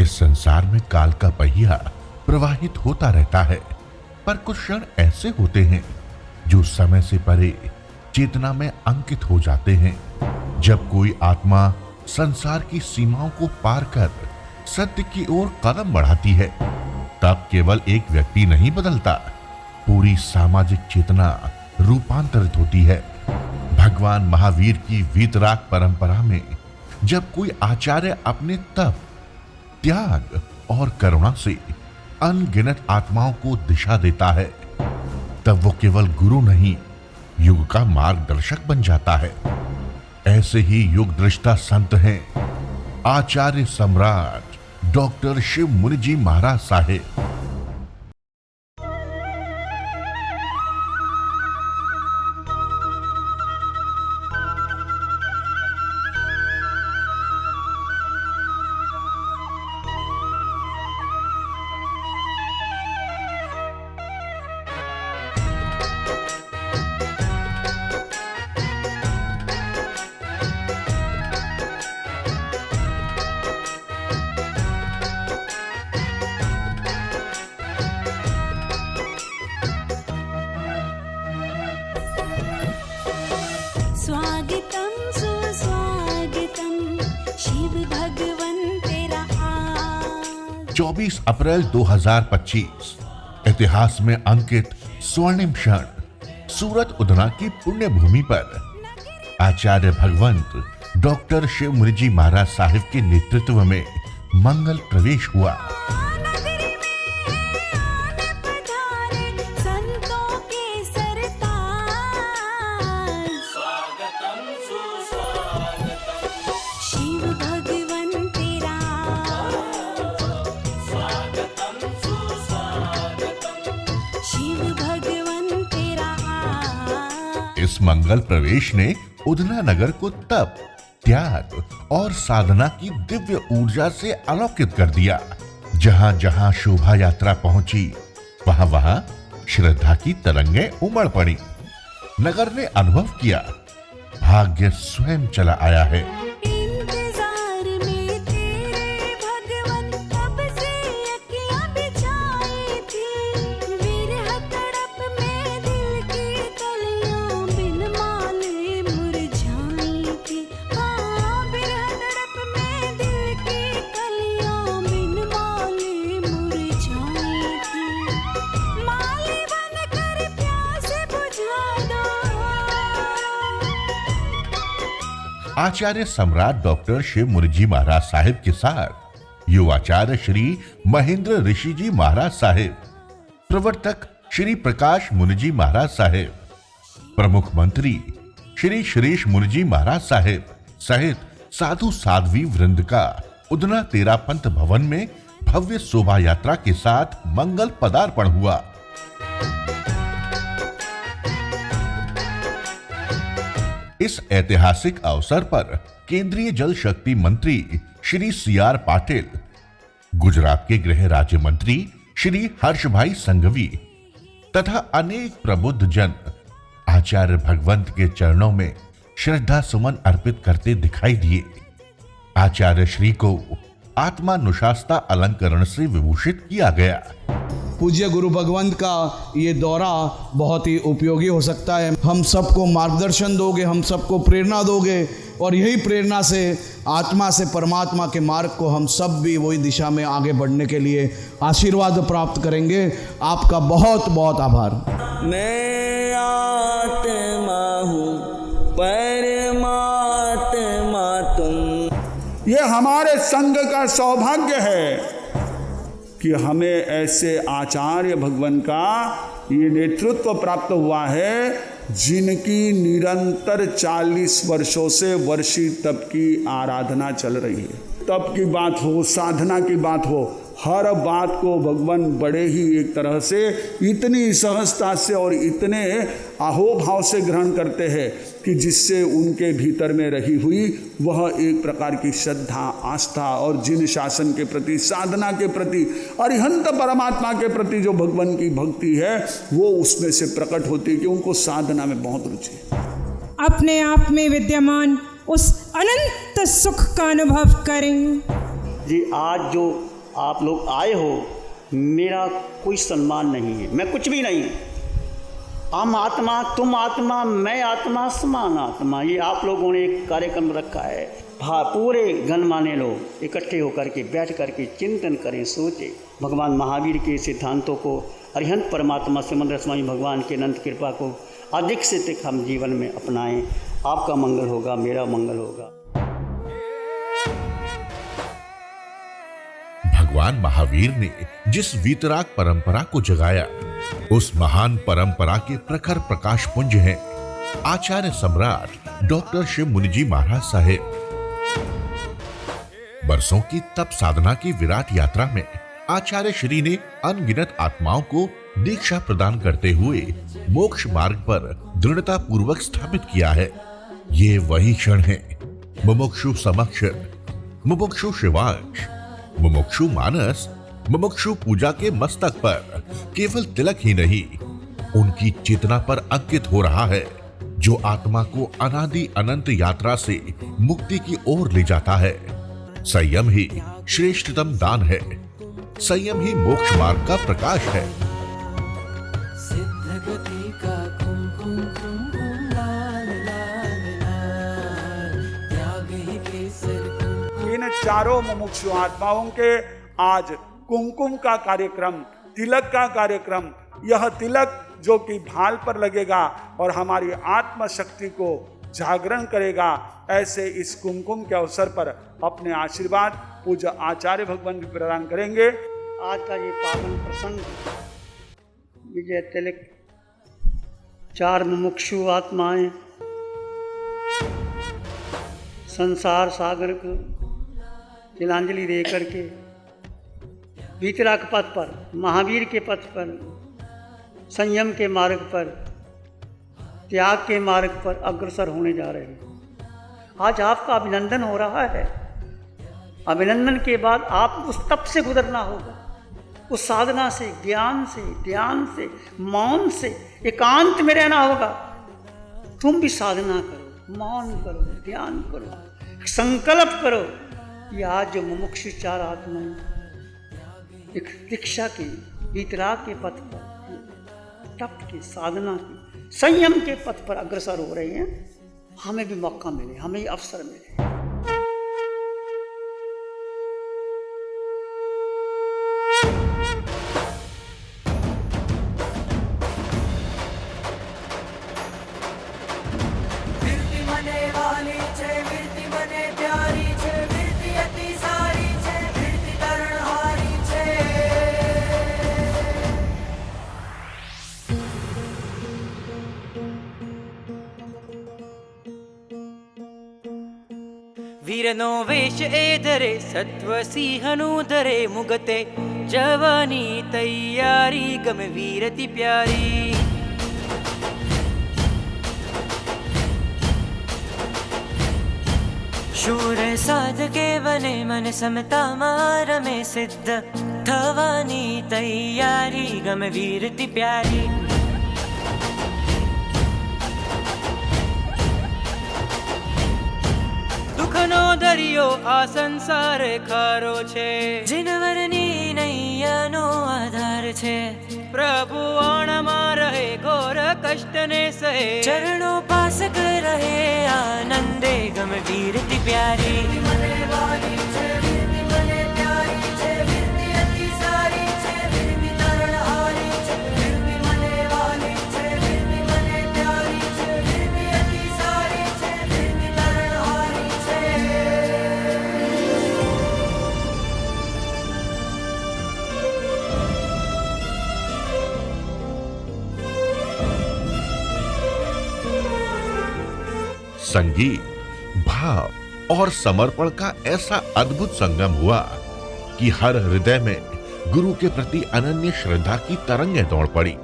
इस संसार में काल का पहिया प्रवाहित होता रहता है, पर कुछ क्षण ऐसे होते हैं जो समय से परे चेतना में अंकित हो जाते हैं। जब कोई आत्मा संसार की सीमाओं को पार कर सत्य की ओर कदम बढ़ाती है, तब केवल एक व्यक्ति नहीं बदलता, पूरी सामाजिक चेतना रूपांतरित होती है। भगवान महावीर की वीतराग परंपरा में जब कोई आचार्य अपने तप, त्याग और करुणा से अनगिनत आत्माओं को दिशा देता है, तब वो केवल गुरु नहीं, युग का मार्गदर्शक बन जाता है। ऐसे ही युग दृष्टा संत हैं आचार्य सम्राट डॉक्टर शिव मुनि जी महाराज साहेब। स्वागतम सुस्वागतम शिव भगवन तेरा आज। 24 अप्रैल 2025 इतिहास में अंकित स्वर्णिम क्षण। सूरत उधना की पुण्य भूमि पर आचार्य भगवंत डॉक्टर शिव मुनि जी महाराज साहिब के नेतृत्व में मंगल प्रवेश हुआ। इस मंगल प्रवेश ने उधना नगर को तप, त्याग और साधना की दिव्य ऊर्जा से अलौकित कर दिया। जहां जहां शोभा यात्रा पहुंची, वहां वहां श्रद्धा की तरंगें उमड़ पड़ी। नगर ने अनुभव किया, भाग्य स्वयं चला आया है। आचार्य सम्राट डॉक्टर शिव मुनि जी महाराज साहिब के साथ युवाचार्य श्री महेंद्र ऋषि जी महाराज साहिब, प्रवर्तक श्री प्रकाश मुनि जी महाराज साहिब, प्रमुख मंत्री श्री श्रीश मुनि जी महाराज साहिब सहित साधु साध्वी वृंद का उधना तेरा पंथ भवन में भव्य शोभा यात्रा के साथ मंगल पदार्पण हुआ। इस ऐतिहासिक अवसर पर केंद्रीय जल शक्ति मंत्री श्री CR पाटिल, गुजरात के गृह राज्य मंत्री श्री हर्ष भाई संघवी तथा अनेक प्रबुद्ध जन आचार्य भगवंत के चरणों में श्रद्धा सुमन अर्पित करते दिखाई दिए। आचार्य श्री को आत्मानुशास्ता अलंकरण से विभूषित किया गया। पूज्य गुरु भगवंत का ये दौरा बहुत ही उपयोगी हो सकता है। हम सबको मार्गदर्शन दोगे, हम सबको प्रेरणा दोगे, और यही प्रेरणा से आत्मा से परमात्मा के मार्ग को हम सब भी वही दिशा में आगे बढ़ने के लिए आशीर्वाद प्राप्त करेंगे। आपका बहुत बहुत आभार। मैं आत्मा हूँ, परमात्मा तुम। ये हमारे संघ का सौभाग्य है कि हमें ऐसे आचार्य भगवान का ये नेतृत्व प्राप्त हुआ है, जिनकी निरंतर 40 वर्षों से वर्षी तप की आराधना चल रही है। तप की बात हो, साधना की बात हो, हर बात को भगवान बड़े ही एक तरह से इतनी सहजता से और इतने अहोभाव से ग्रहण करते हैं कि जिससे उनके भीतर में रही हुई वह एक प्रकार की श्रद्धा, आस्था और जिन शासन के प्रति, साधना के प्रति, अरिहंत परमात्मा के प्रति जो भगवान की भक्ति है, वो उसमें से प्रकट होती है कि उनको साधना में बहुत रुचि है। अपने आप में विद्यमान उस अनंत सुख का अनुभव करें। जी आज जो आप लोग आए हो, मेरा कोई सम्मान नहीं है, मैं कुछ भी नहीं हूँ। हम आत्मा, तुम आत्मा, मैं आत्मा, समान आत्मा, ये आप लोगों ने एक कार्यक्रम रखा है। पूरे गणमान्य लोग इकट्ठे होकर के बैठ करके चिंतन करें, सोचें, भगवान महावीर के सिद्धांतों को, अरिहंत परमात्मा सिमंदर स्वामी भगवान की अनंत कृपा को अधिक से अधिक हम जीवन में अपनाएं। आपका मंगल होगा, मेरा मंगल होगा। भगवान महावीर ने जिस वीतराग परंपरा को जगाया, उस महान परंपरा के प्रखर प्रकाश पुंज हैं आचार्य सम्राट डॉक्टर शिव मुनि जी महाराज साहेब। बरसों की तप साधना की विराट यात्रा में आचार्य श्री ने अनगिनत आत्माओं को दीक्षा प्रदान करते हुए मोक्ष मार्ग पर दृढ़ता पूर्वक स्थापित किया है। ये वही क्षण है मुमुक्षु समक्ष, मुमुक्षु शिवांश, मुमुक्षु मानस, मुमुक्षु पूजा के मस्तक पर केवल तिलक ही नहीं, उनकी चेतना पर अंकित हो रहा है, जो आत्मा को अनादि अनंत यात्रा से मुक्ति की ओर ले जाता है। संयम ही श्रेष्ठतम दान है, संयम ही मोक्ष मार्ग का प्रकाश है। सिद्ध गति का कुमकुम कुमकुम लाल लाल लाल, त्याग ही केसर। इन चारों मुमुक्षु आत्माओं के आज कुमकुम का कार्यक्रम, तिलक का कार्यक्रम, यह तिलक जो कि भाल पर लगेगा और हमारी आत्म शक्ति को जागरण करेगा, ऐसे इस कुमकुम के अवसर पर अपने आशीर्वाद पूज्य आचार्य भगवान भी प्रदान करेंगे। आज का ये पावन प्रसंग विजय तिलक, चार मुमुक्षु आत्माएं संसार सागर को तिलांजलि दे करके वीतराग पथ पर, महावीर के पथ पर, संयम के मार्ग पर, त्याग के मार्ग पर अग्रसर होने जा रहे हैं। आज आपका अभिनंदन हो रहा है। अभिनंदन के बाद आप उस तप से गुजरना होगा, उस साधना से, ज्ञान से, ध्यान से, मौन से, एकांत में रहना होगा। तुम भी साधना करो, मौन करो, ध्यान करो, संकल्प करो कि आज जो मुमुक्षु चार आत्माएं एक दीक्षा के, वीतराग के पथ पर, तप के, साधना के, संयम के पथ पर अग्रसर हो रहे हैं, हमें भी मौका मिले, हमें अवसर मिले। वीरनो वेश एधरे सत्व सिंहनु धरे मुगते, जवानी तैयारी गम वीरति प्यारी। शूर साधके बने मन समता मार में सिद्ध, थवानी तैयारी गम वीरति प्यारी। दुखनो दरियो आ संसार खारो छे, जिनवरनी नैयानो आधार छे। प्रभु आणमा रहे घोर कष्ट ने सहे, चरणों पासक रहे आनंदे गम वीरति प्यारी। संगीत, भाव और समर्पण का ऐसा अद्भुत संगम हुआ कि हर हृदय में गुरु के प्रति अनन्य श्रद्धा की तरंगें दौड़ पड़ी।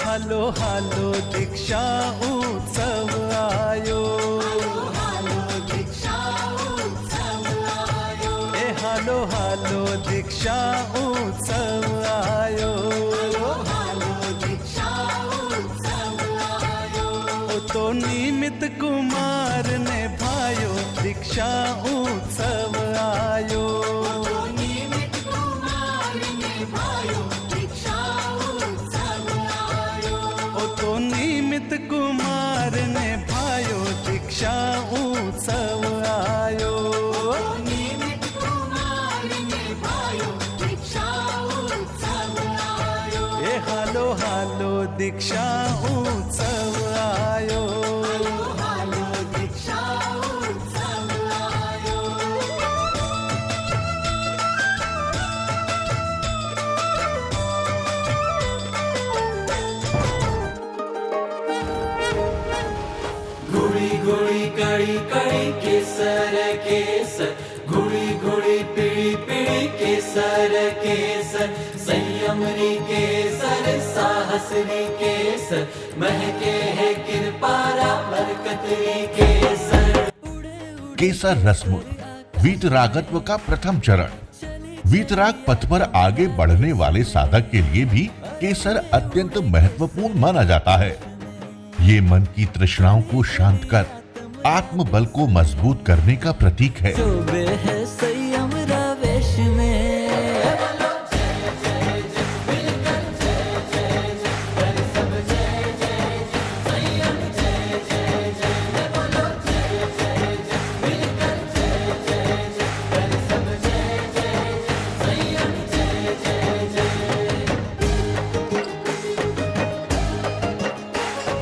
हालो हालो दीक्षा उत्सव आयो, ए हालो हालो दीक्षा उत्सव आयो, ओ तो निमित कुमार ने भायो दीक्षा उत्सव आयो, ओ तो निमित कुमार ने भायो दीक्षा उत्सव आयो, ए हालो हालो दीक्षा उत्सव आयो, घुड़ी घुड़ी कड़ी कड़ी केसर केसर, घुड़ी घुड़ी पीड़ी पीड़ी केसर केसर, संयम री केसर साहस री केसर, महके है कृपारा बरकत री केसर। केसर रस्म वीतरागत्व का प्रथम चरण। वीतराग पथ पर आगे बढ़ने वाले साधक के लिए भी केसर अत्यंत महत्वपूर्ण माना जाता है। ये मन की तृष्णाओं को शांत कर आत्मबल को मजबूत करने का प्रतीक है। शोभे है संयम रावेश में,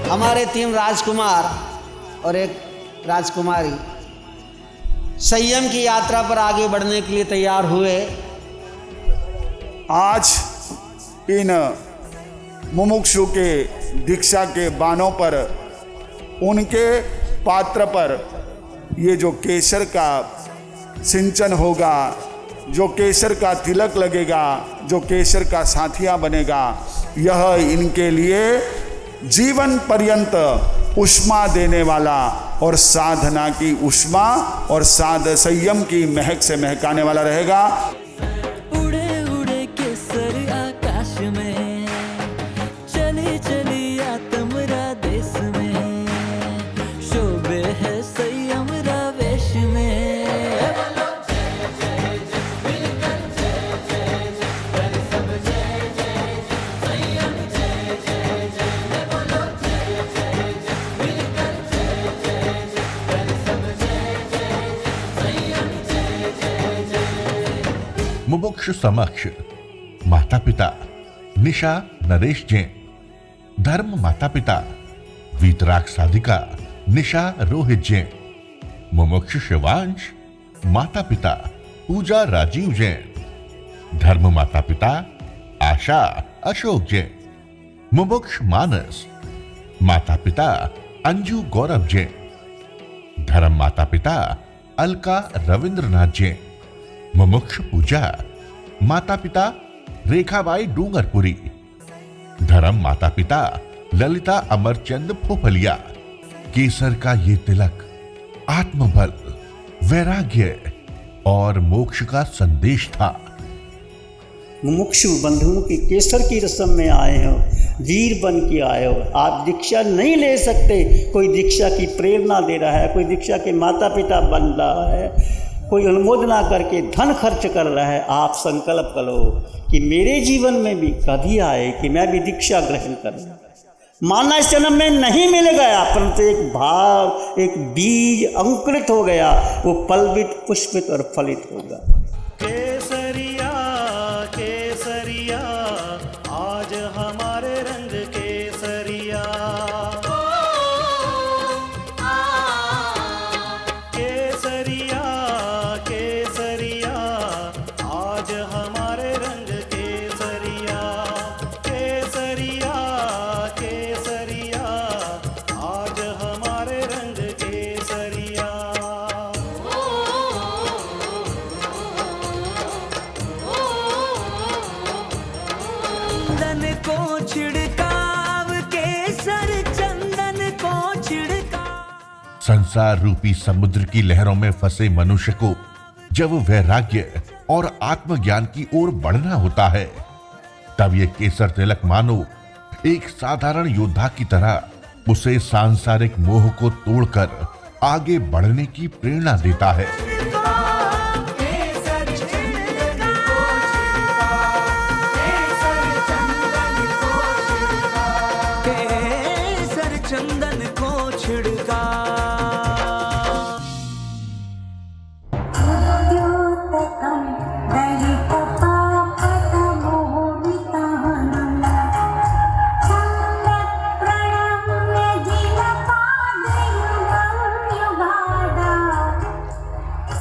हमारे 3 राजकुमार और एक राजकुमारी संयम की यात्रा पर आगे बढ़ने के लिए तैयार हुए। आज इन मुमुक्षु के दीक्षा के बानों पर, उनके पात्र पर ये जो केसर का सिंचन होगा, जो केसर का तिलक लगेगा, जो केसर का साथिया बनेगा, यह इनके लिए जीवन पर्यंत उष्मा देने वाला और साधना की उष्मा और संयम की महक से महकाने वाला रहेगा। उड़े उड़े केसर आकाश में, चली चली आत्मरा देश में, शोभे है संयम रावेश में। मुमुक्षु समक्ष माता पिता निशा नरेश जैन, धर्म माता पिता वीतराग साधिका निशा रोहित जैन, मुमुक्षु शिवांश माता पिता पूजा राजीव जैन, धर्म माता पिता आशा अशोक जैन, मुमुक्ष मानस माता पिता अंजू गौरव जैन, धर्म माता पिता अलका रविंद्रनाथ जैन, मुमुक्ष पूजा माता पिता रेखाबाई डूंगरपुरी, धर्म माता पिता ललिता अमरचंद फोफलिया। केसर का ये तिलक आत्मबल, वैराग्य और मोक्ष का संदेश था। मुमुक्षु बंधुओं की केसर की रस्म में आए हो, वीर बन के आए हो। आप दीक्षा नहीं ले सकते, कोई दीक्षा की प्रेरणा दे रहा है, कोई दीक्षा के माता पिता बन रहा है, कोई अनुमोदना करके धन खर्च कर रहा है। आप संकल्प करो कि मेरे जीवन में भी कभी आए कि मैं भी दीक्षा ग्रहण करूं। माना इस जन्म में नहीं मिलेगा, परंतु एक भाव, एक बीज अंकुरित हो गया, वो पल्वित पुष्पित और फलित होगा। केसरिया केसरिया आज हमारे रंग केसरिया, केसरिया केसरिया आज हमारे रंग केसरिया, केसरिया केसरिया आज हमारे रंग केसरिया। संसार रूपी समुद्र की लहरों में फंसे मनुष्य को जब वैराग्य और आत्मज्ञान की ओर बढ़ना होता है, तब ये केसर तिलक मानो एक साधारण योद्धा की तरह उसे सांसारिक मोह को तोड़कर आगे बढ़ने की प्रेरणा देता है। केसर चंदन को छिड़का,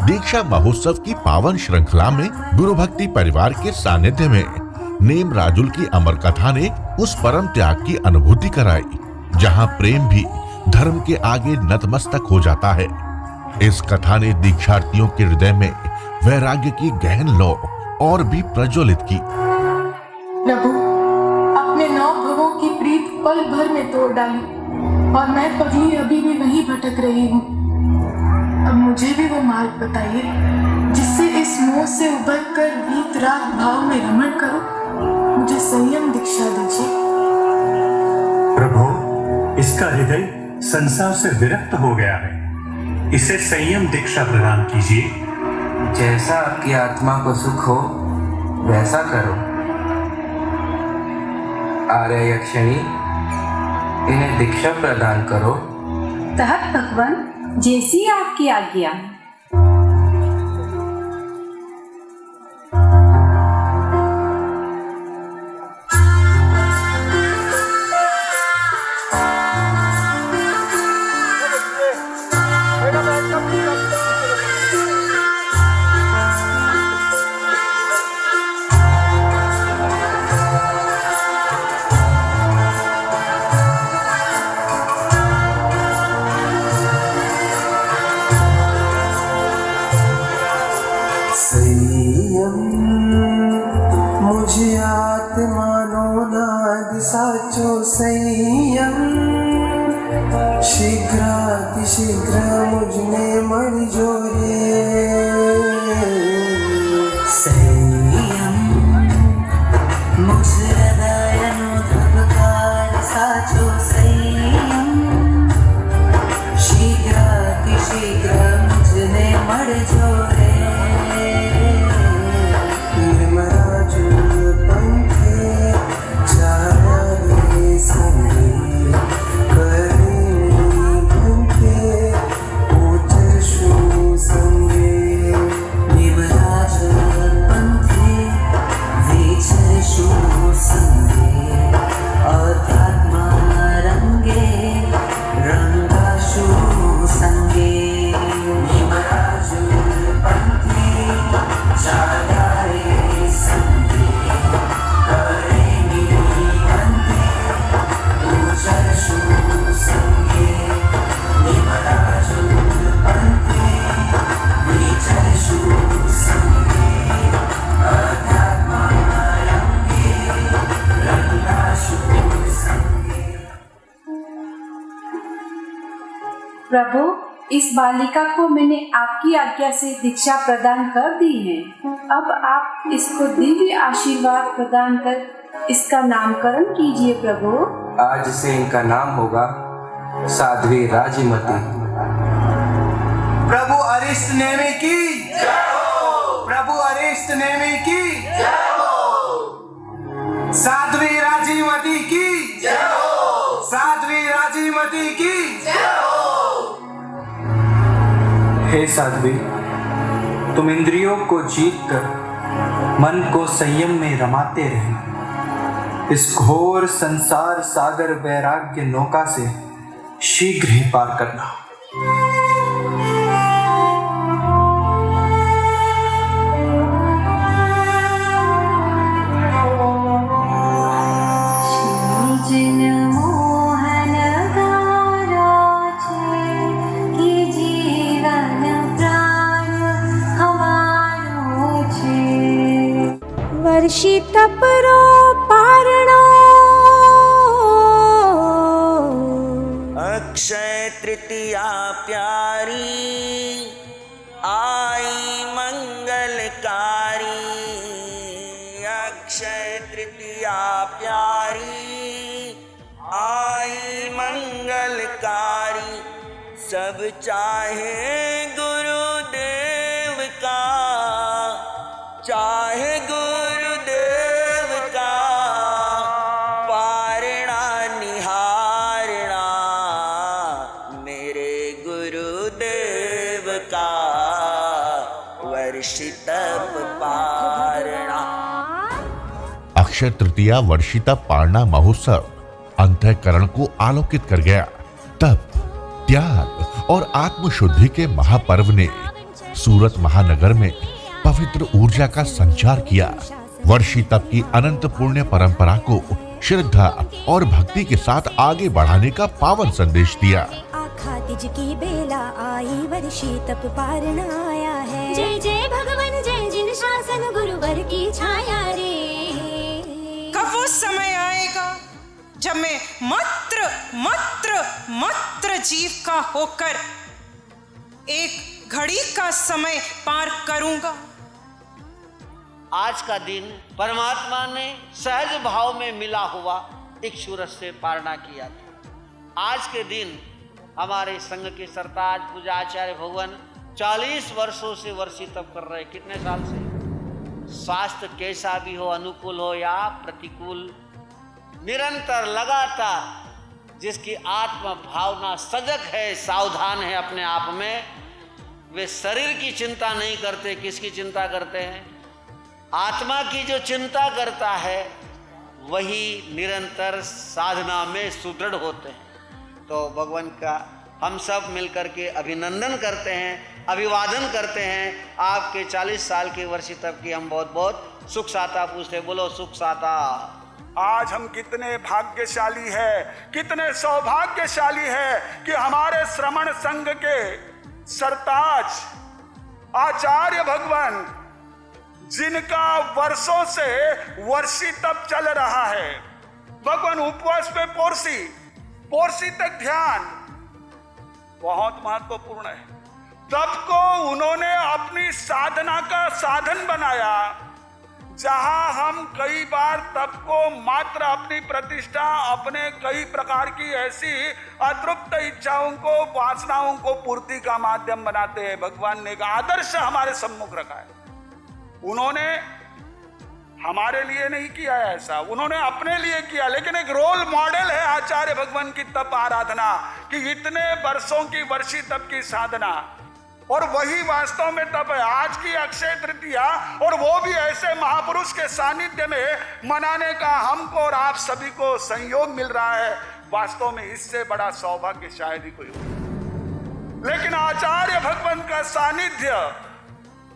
दीक्षा महोत्सव की पावन श्रृंखला में गुरु भक्ति परिवार के सानिध्य में नेम राजुल की अमर कथा ने उस परम त्याग की अनुभूति कराई, जहां प्रेम भी धर्म के आगे नतमस्तक हो जाता है। इस कथा ने दीक्षार्थियों के हृदय में वैराग्य की गहन लौ और भी प्रज्वलित की। प्रभु, अपने 9 भवों की प्रीत पल भर में तोड़ डाली और मैं पगली अभी भी वहीं भटक रही हूँ। अब मुझे भी वो मार्ग बताइए जिससे इस मोह से उबर कर वीतराग भाव में रमण करूं। मुझे संयम दीक्षा दीजिए। प्रभु, इसका हृदय संसार से विरक्त हो गया है, इसे संयम दीक्षा प्रदान कीजिए। जैसा आपकी आत्मा को सुख हो वैसा करो। आर्य यक्षिणी, इन्हें दीक्षा प्रदान करो। तहत भगवान, जैसी आपकी आज्ञा। मुझे आत्मानो नाद साचो संयम, शीघ्र मुझ में मर जो रे संयम। मुझ हृदय नो धबकार साचो संयम, शीघ्र मुझ में मर जो रे। प्रभु, इस बालिका को मैंने आपकी आज्ञा से दीक्षा प्रदान कर दी है। अब आप इसको दिव्य आशीर्वाद प्रदान कर इसका नामकरण कीजिए प्रभु। आज से इनका नाम होगा साध्वी राजीमती। प्रभु अरिष्ट नेमी की जय हो। प्रभु अरिष्ट नेमी की जय हो। साध्वी राजीमती की जय हो। साध्वी राजीमती की जय हो। हे साध्वी, तुम इंद्रियों को जीत कर मन को संयम में रमाते रहे। इस घोर संसार सागर वैराग्य नौका से शीघ्र ही पार करना। वर्षित परो पारणो अक्षय तृतीया प्यारी, आई मंगलकारी। अक्षय तृतीया प्यारी, आई मंगलकारी। सब चाहे गुरुदेव का, चाहे गुरुदेव का पारणा निहारना, मेरे गुरुदेव का वर्षि तप पारणा। अक्षय तृतीया वर्षी तप पारणा महोत्सव अंतःकरण को आलोकित कर गया। तप, त्याग और आत्मशुद्धि के महापर्व ने सूरत महानगर में पवित्र ऊर्जा का संचार किया। वर्षी तप की अनंत पुण्य परंपरा को श्रद्धा और भक्ति के साथ आगे बढ़ाने का पावन संदेश दिया। आखा तिज की बेला आई, वर्षी तप पारण आया है। जय जय भगवान, जय जिन शासन गुरुवर की छाया रे। कब वो समय आएगा जब मैं मात्र मात्र मात्र जीव का होकर एक घड़ी का समय पार करूंगा। आज का दिन परमात्मा ने सहज भाव में मिला हुआ इक्षुरस से पारणा किया था। आज के दिन हमारे संघ के सरताज पूजाचार्य भगवान 40 वर्षों से वर्षी तप कर रहे। कितने साल से? स्वास्थ्य कैसा भी हो, अनुकूल हो या प्रतिकूल, निरंतर लगातार जिसकी आत्म भावना सजग है, सावधान है अपने आप में, वे शरीर की चिंता नहीं करते। किसकी चिंता करते हैं? आत्मा की जो चिंता करता है वही निरंतर साधना में सुदृढ़ होते हैं। तो भगवान का हम सब मिलकर के अभिनंदन करते हैं, अभिवादन करते हैं। आपके 40 साल के वर्षी तप की हम बहुत बहुत सुख साता पूछते। बोलो सुख साता। आज हम कितने भाग्यशाली है, कितने सौभाग्यशाली है कि हमारे श्रमण संघ के सरताज आचार्य भगवान, जिनका वर्षों से वर्षी तप चल रहा है, भगवान उपवास पे पोरसी तक ध्यान बहुत महत्वपूर्ण है। तप को उन्होंने अपनी साधना का साधन बनाया, जहां हम कई बार तप को मात्र अपनी प्रतिष्ठा, अपने कई प्रकार की ऐसी अतृप्त इच्छाओं को, वासनाओं को पूर्ति का माध्यम बनाते हैं। भगवान ने एक आदर्श हमारे सम्मुख रखा है। उन्होंने हमारे लिए नहीं किया है ऐसा, उन्होंने अपने लिए किया, लेकिन एक रोल मॉडल है आचार्य भगवान की तप आराधना कि इतने वर्षों की वर्षी तप की साधना, और वही वास्तव में तप है। आज की अक्षय तृतीया, और वो भी ऐसे महापुरुष के सानिध्य में मनाने का हमको और आप सभी को संयोग मिल रहा है। वास्तव में इससे बड़ा सौभाग्य शायद ही कोई हो। लेकिन आचार्य भगवान का सानिध्य,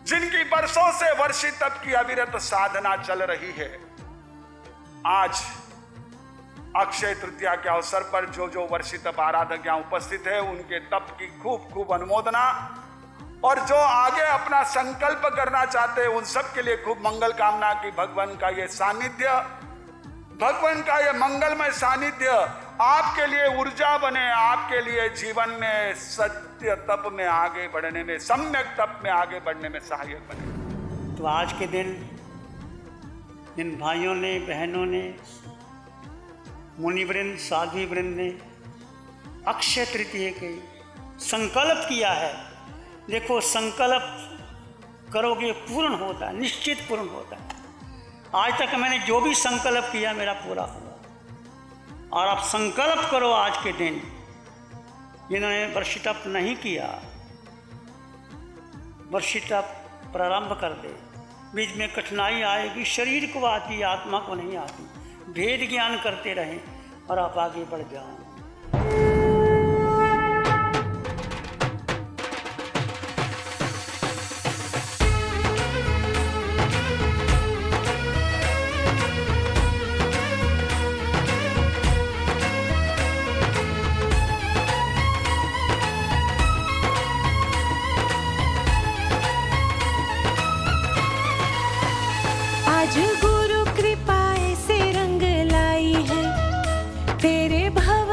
जिनकी वर्षों से वर्षी तप की अविरत साधना चल रही है, आज अक्षय तृतीया के अवसर पर जो जो वर्षी तप आराधक यहाँ उपस्थित है, उनके तप की खूब खूब अनुमोदना, और जो आगे अपना संकल्प करना चाहते हैं उन सब के लिए खूब मंगल कामना कि भगवान का ये सानिध्य, भगवान का ये मंगलमय सानिध्य आपके लिए ऊर्जा बने, आपके लिए जीवन में सत्य तप में आगे बढ़ने में, सम्यक तप में आगे बढ़ने में सहायक बने। तो आज के दिन जिन भाइयों ने, बहनों ने, मुनिवृंद, साध्वी वृंद ने अक्षय तृतीया के संकल्प किया है, देखो संकल्प करोगे पूर्ण होता है, निश्चित पूर्ण होता है। आज तक मैंने जो भी संकल्प किया मेरा पूरा हुआ, और आप संकल्प करो आज के दिन। जिन्होंने वर्षी तप नहीं किया, वर्षी तप प्रारंभ कर दे। बीच में कठिनाई आएगी, शरीर को आती, आत्मा को नहीं आती। भेद ज्ञान करते रहें और आप आगे बढ़ जाओ। आज गुरु कृपा ऐसे रंग लाई है, तेरे भव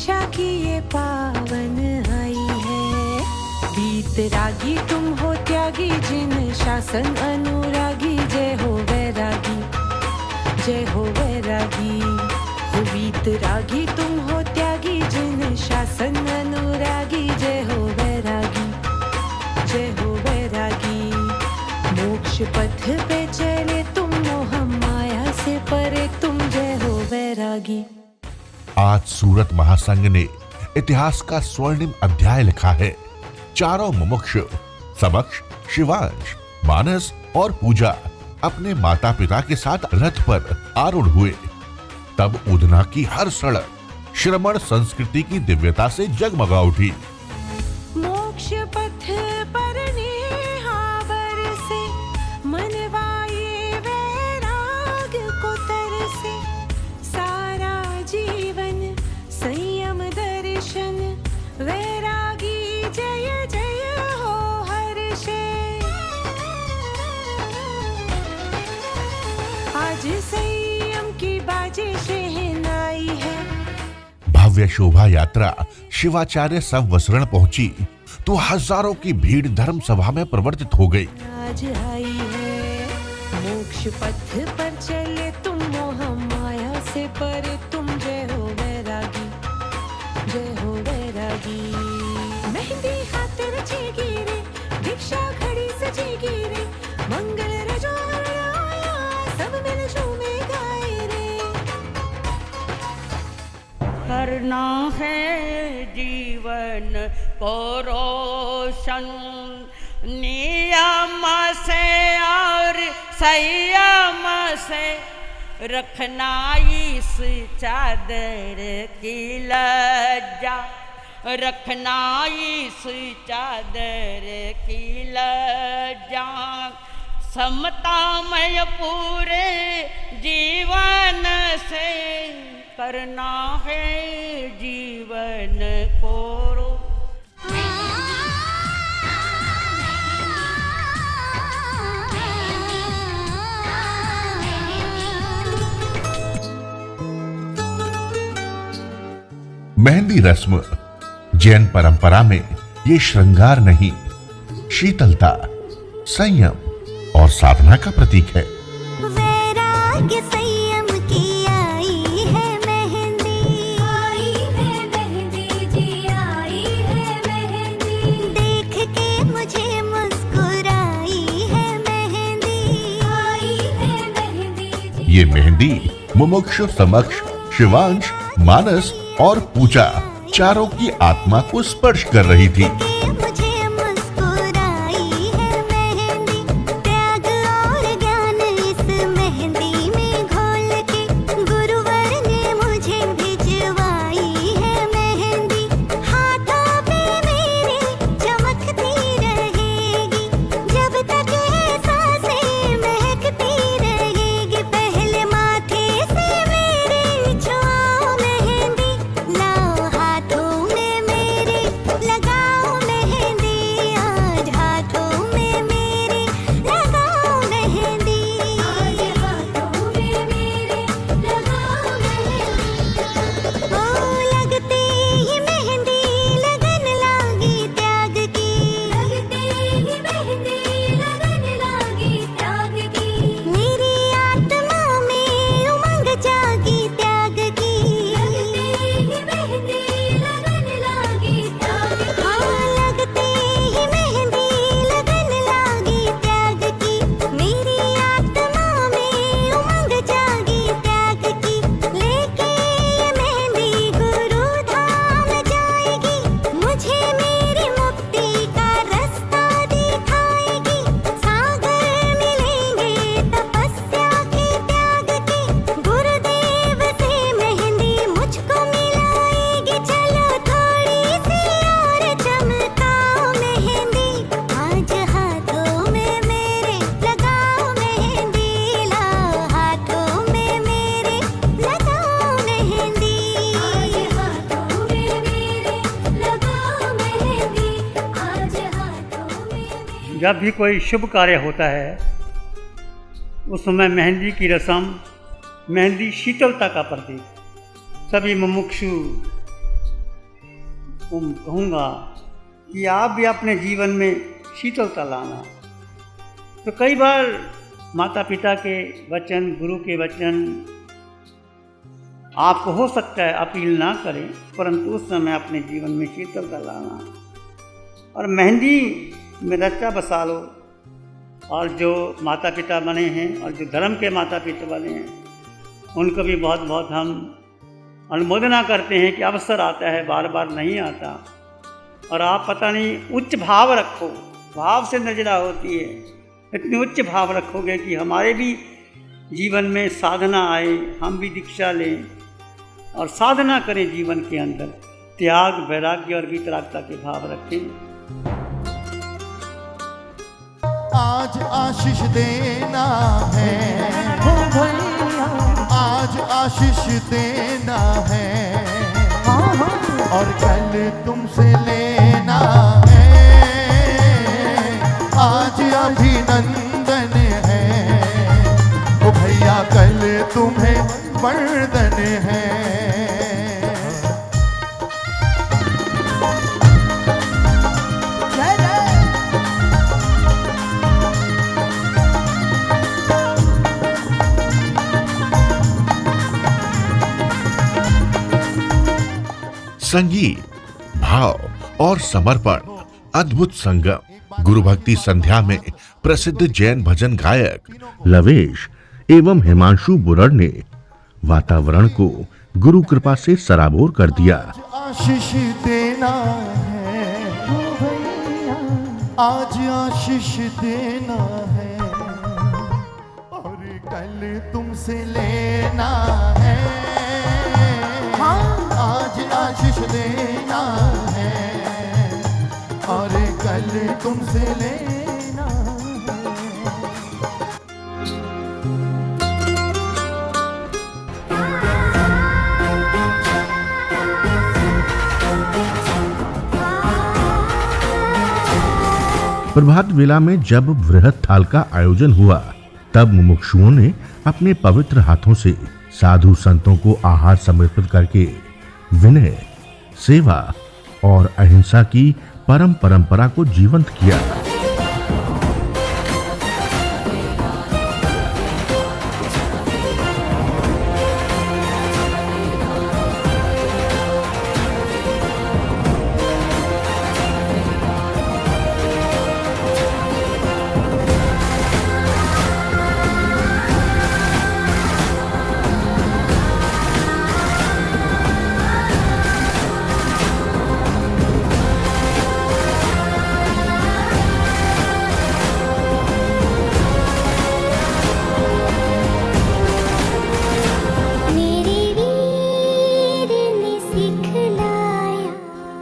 दीक्षा की ये पावन आई है। वीतरागी तुम हो त्यागी, जिन शासन अनुरागी, जय हो वैरागी, जय हो वैरागी। हो वीतरागी तुम हो त्यागी, जिन शासन अनुरागी, जय हो वैरागी, जय हो वैरागी। मोक्ष पथ पे चले तुम, मोह माया से परे तुम, जय हो वैरागी। आज सूरत महासंघ ने इतिहास का स्वर्णिम अध्याय लिखा है। चारों मुमुक्षु समक्ष शिवांश, मानस और पूजा अपने माता पिता के साथ रथ पर आरूढ़ हुए। तब उधना की हर सड़क श्रमण संस्कृति की दिव्यता से जगमगा उठी। मोक्ष पथ पर नेहा बरसे, मनवाए वैराग को तरसे। सारा जीवन संयम दर्शन, वैरागी जय जय हो हर्षे। आज संयम की बाजे शहनाई है। भव्य शोभा यात्रा शिवाचार्य संवसरण पहुंची तो हजारों की भीड़ धर्म सभा में प्रवर्तित हो गई। आज आई है मोक्ष पथ पर चले तुम, मोह माया से परे तुम, जय हो वैरागी, जय हो वैरागी। मेहंदी हाथ रचेगी रे, दीक्षा घड़ी सजेगी रे, मंगल रजो आया, सब मिल झूमे गाए रे। करना है जीवन को रोशन, नियम से और संयम से, रखना इस चादर की लज्जा, रखना इस चादर की लज्जा। समतामय पूरे जीवन से, करना है जीवन को रो। मेहंदी रस्म जैन परंपरा में ये श्रृंगार नहीं, शीतलता, संयम और साधना का प्रतीक है। वैराग्य संयम की आई है मेहंदी, आई है मेहंदी जी, आई है मेहंदी। देख के मुझे मुस्कुराई है मेहंदी, आई है मेहंदी जी। ये मेहंदी मुमुक्षु समक्ष शिवांश, मानस और पूजा चारों की आत्मा को स्पर्श कर रही थी। मुझे मुस्कुराई है मेहंदी, त्याग और ज्ञान इस मेहंदी में घोल के, गुरुवर ने मुझे भिजवाई है मेहंदी। हाथों पे मेरे चमकती रहेगी, जब तक ये सांसें महकती रहेगी। पहले माथे से मेरे छुआओ मेहंदी, लाओ हाथों में मेरे लगाओ मेहंदी, आज हाथों में मेरे लगाओ मेहंदी, आज हाथों में मेरे लगाओ मेहंदी। ओ लगते ही मेहंदी लगन लागी त्याग की, लगते ही मेहंदी लगन लागी त्याग की। मेरी आत्मा में उमंग जागी त्याग की, लगते ही मेहंदी लगन लागी त्याग की। हाँ लगते ही मेहंदी लगन लागी त्याग की, मेरी आत्मा में उमंग जागी त्याग की। लेके ये मेहंदी गुरु धाम जाएगी, मुझे मेरी मुक्ति का रास्ता दिखाएगी। सागर मिलेंगे तपस्या के त्याग के, गुरुदेव से मेहंदी मुझको मिलाएगी। चलो थोड़ी सी और चमकाओ मेहंदी, आज हाथों में मेरे लगाओ मेहंदी, लाओ हाथों में मेरे लगाओ मेहंदी, आज हाथों में मेरे लगाओ मेहंदी, आज हाथों में। जब भी कोई शुभ कार्य होता है उस समय मेहंदी की रस्म, मेहंदी शीतलता का प्रतीक। सभी मुमुक्षु को कहूँगा कि आप भी अपने जीवन में शीतलता लाना। तो कई बार माता पिता के वचन, गुरु के वचन आपको हो सकता है अपील ना करें, परंतु उस समय अपने जीवन में शीतलता लाना और मेहंदी में रचा बसा लो। और जो माता पिता बने हैं और जो धर्म के माता पिता बने हैं, उनको भी बहुत बहुत हम अनुमोदना करते हैं कि अवसर आता है, बार बार नहीं आता। और आप पता नहीं उच्च भाव रखो, भाव से नजरा होती है। इतने उच्च भाव रखोगे कि हमारे भी जीवन में साधना आए, हम भी दीक्षा लें और साधना करें। जीवन के अंदर त्याग, वैराग्य और वितरागता के भाव रखें। आज आशीष देना है, आज आशीष देना है, और कल तुमसे लेना है। आज अभिनंदन है, ओ भैया कल तुम्हें वरदान है। संगीत, भाव और समर्पण अद्भुत संगम। गुरु भक्ति संध्या में प्रसिद्ध जैन भजन गायक लवेश एवं हिमांशु बुरड़ ने वातावरण को गुरु कृपा से सराबोर कर दिया। आशीष देना है, आज आशीष देना है, और कल तुमसे लेना है। आज आशीष देना है, और कल तुमसे लेना प्रभात वेला में जब वृहत थाल का आयोजन हुआ, तब मुमुक्षुओं ने अपने पवित्र हाथों से साधु संतों को आहार समर्पित करके विनय, सेवा और अहिंसा की परम परंपरा को जीवंत किया।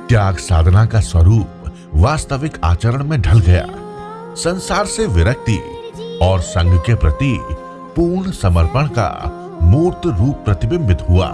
त्याग साधना का स्वरूप वास्तविक आचरण में ढल गया। संसार से विरक्ति और संग के प्रति पूर्ण समर्पण का मूर्त रूप प्रतिबिंबित हुआ।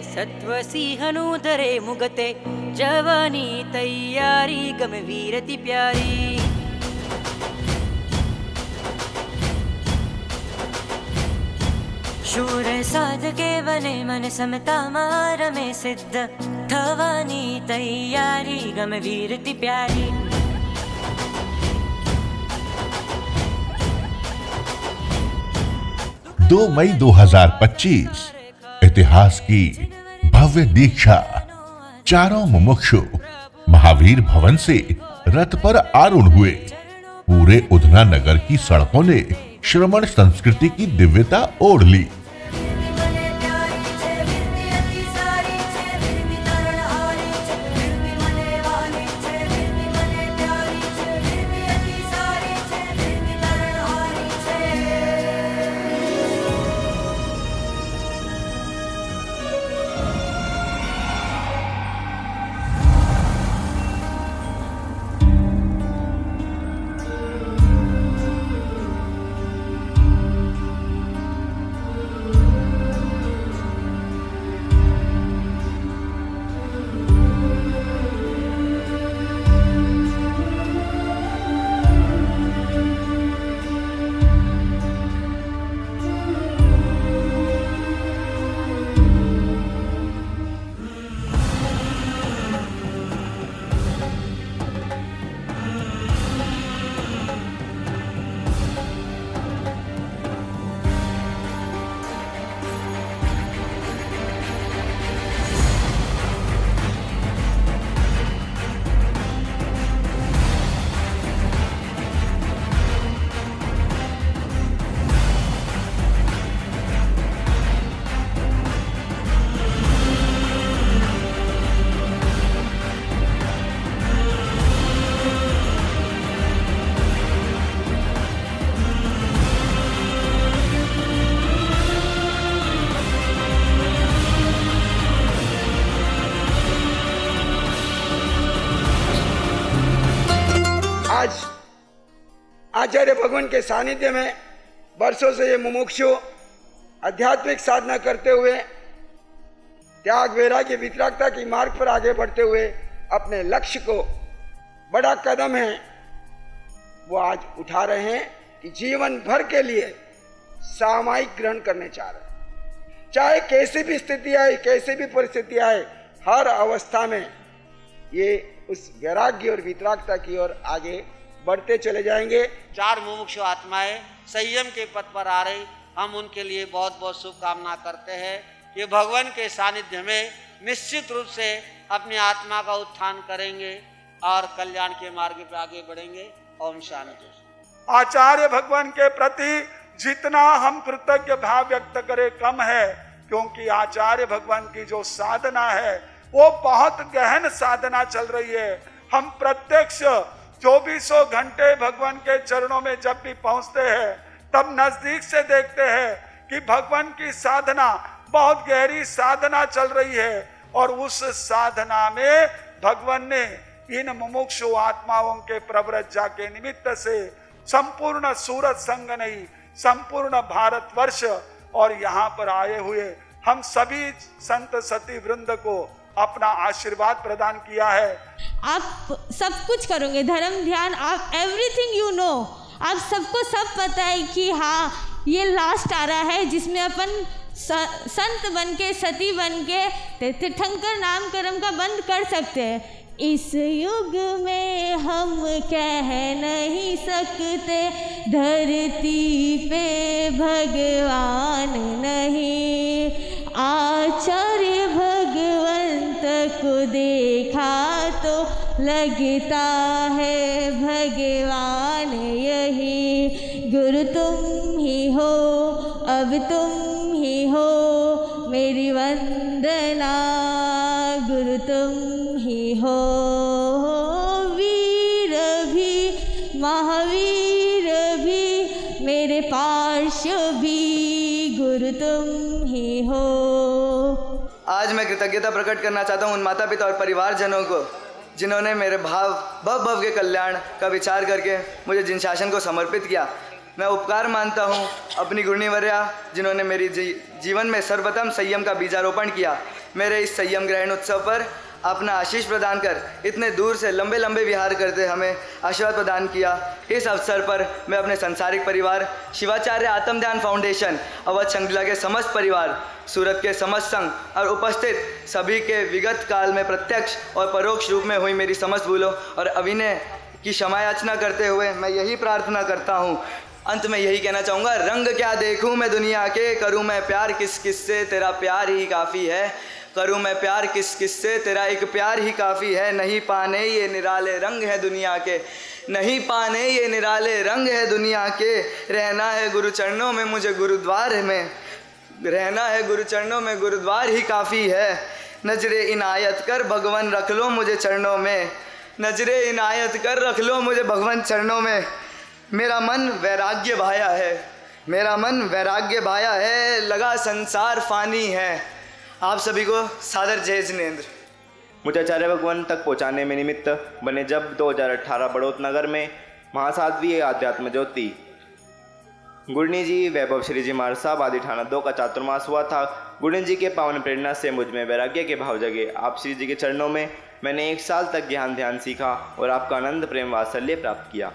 सत्व सिंहनुदरे मुगते जवानी तैयारी गम वीरति प्यारी। शूर साधके वने मन समता मार में सिद्ध थवानी तैयारी गम वीरति प्यारी। 2 मई 2025 इतिहास की भव्य दीक्षा। चारों मुमुक्षु महावीर भवन से रथ पर आरूढ़ हुए। पूरे उधना नगर की सड़कों ने श्रमण संस्कृति की दिव्यता ओढ़ ली। आज आचार्य भगवान के सानिध्य में वर्षों से ये मुमुक्षु आध्यात्मिक साधना करते हुए त्याग वैराग्य वितरागता की मार्ग पर आगे बढ़ते हुए अपने लक्ष्य को, बड़ा कदम है वो आज उठा रहे हैं कि जीवन भर के लिए सामायिक ग्रहण करने चाह रहे हैं। चाहे कैसी भी स्थिति आए, कैसी भी परिस्थिति आए, हर अवस्था में ये उस वैराग्य और वितरागता की ओर आगे बढ़ते चले जाएंगे। 4 मुमुक्षु आत्माएं संयम के पथ पर आ रही, हम उनके लिए बहुत बहुत शुभकामना करते हैं कि भगवान के सानिध्य में निश्चित रूप से अपनी आत्मा का उत्थान करेंगे और कल्याण के मार्ग पे आगे बढ़ेंगे। ओम शांति। आचार्य भगवान के प्रति जितना हम कृतज्ञ भाव व्यक्त करें कम है, क्योंकि आचार्य भगवान की जो साधना है वो बहुत गहन साधना चल रही है। हम प्रत्यक्ष 24 घंटे भगवान के चरणों में जब भी पहुंचते हैं तब नजदीक से देखते हैं कि भगवान की साधना बहुत गहरी साधना चल रही है, और उस साधना में भगवान ने इन मुमुक्षु आत्माओं के प्रव्रज्जा के निमित्त से संपूर्ण सूरत संघ नहीं, संपूर्ण भारतवर्ष और यहाँ पर आए हुए हम सभी संत सती वृंद को अपना आशीर्वाद प्रदान किया है। आप सब कुछ करोगे, धर्म ध्यान, आप एवरीथिंग यू नो, आप सबको सब पता है कि हाँ ये लास्ट आ रहा है जिसमें अपन संत बन के, सती बन के तीर्थंकर नाम कर्म का बंद कर सकते हैं। इस युग में हम कह नहीं सकते धरती पे भगवान नहीं, आचार्य भगवंत को देखा तो लगता है भगवान यही, गुरु तुम ही हो, अब तुम ही हो मेरी वंदना, गुरु तुम ही हो, वीर भी महावीर भी मेरे पार्श्व भी, गुरु तुम ही हो। आज मैं कृतज्ञता प्रकट करना चाहता हूँ उन माता पिता और परिवारजनों को जिन्होंने मेरे भव के कल्याण का विचार करके मुझे जिन शासन को समर्पित किया। मैं उपकार मानता हूँ अपनी गुरुनिवर्या जिन्होंने मेरी जीवन में सर्वप्रथम संयम का बीजारोपण किया। मेरे इस संयम ग्रहण उत्सव पर अपना आशीष प्रदान कर इतने दूर से लंबे लंबे विहार करते हमें आशीर्वाद प्रदान किया। इस अवसर पर मैं अपने संसारिक परिवार, शिवाचार्य आत्म ध्यान फाउंडेशन, अवध श्रृंखला के समस्त परिवार, सूरत के समस्त संघ और उपस्थित सभी के विगत काल में प्रत्यक्ष और परोक्ष रूप में हुई मेरी समस्त भूलों और अविनय की क्षमा याचना करते हुए मैं यही प्रार्थना करता हूँ। अंत में यही कहना चाहूँगा, रंग क्या देखूँ मैं दुनिया के, करूँ मैं प्यार किस किस से, तेरा प्यार ही काफ़ी है, करूँ मैं प्यार किस किस से, तेरा एक प्यार ही काफ़ी है। नहीं पाने ये निराले रंग है दुनिया के, नहीं पाने ये निराले रंग है दुनिया के, रहना है गुरु चरणों में मुझे गुरुद्वार में, रहना है गुरु चरणों में गुरुद्वार ही काफ़ी है। नजरे इनायत कर भगवान रख लो मुझे चरणों में, नजरे इनायत कर रख लो मुझे भगवान चरणों में। मेरा मन वैराग्य भाया है, मेरा मन वैराग्य भाया है, लगा संसार फानी है। आप सभी को सादर जय जिनेंद्र। मुझे आचार्य भगवान तक पहुंचाने में निमित्त बने जब 2018 बड़ौत नगर में महासाध्वी आध्यात्म ज्योति गुरनी जी, वैभव श्री जी महाराज साहब आदि ठाना 2 का चातुर्मास हुआ था। गुरनी जी के पावन प्रेरणा से मुझ में वैराग्य के भाव जगे। आप श्री जी के चरणों में मैंने 1 साल तक ज्ञान ध्यान सीखा और आपका आनंद प्रेम वात्सल्य प्राप्त किया।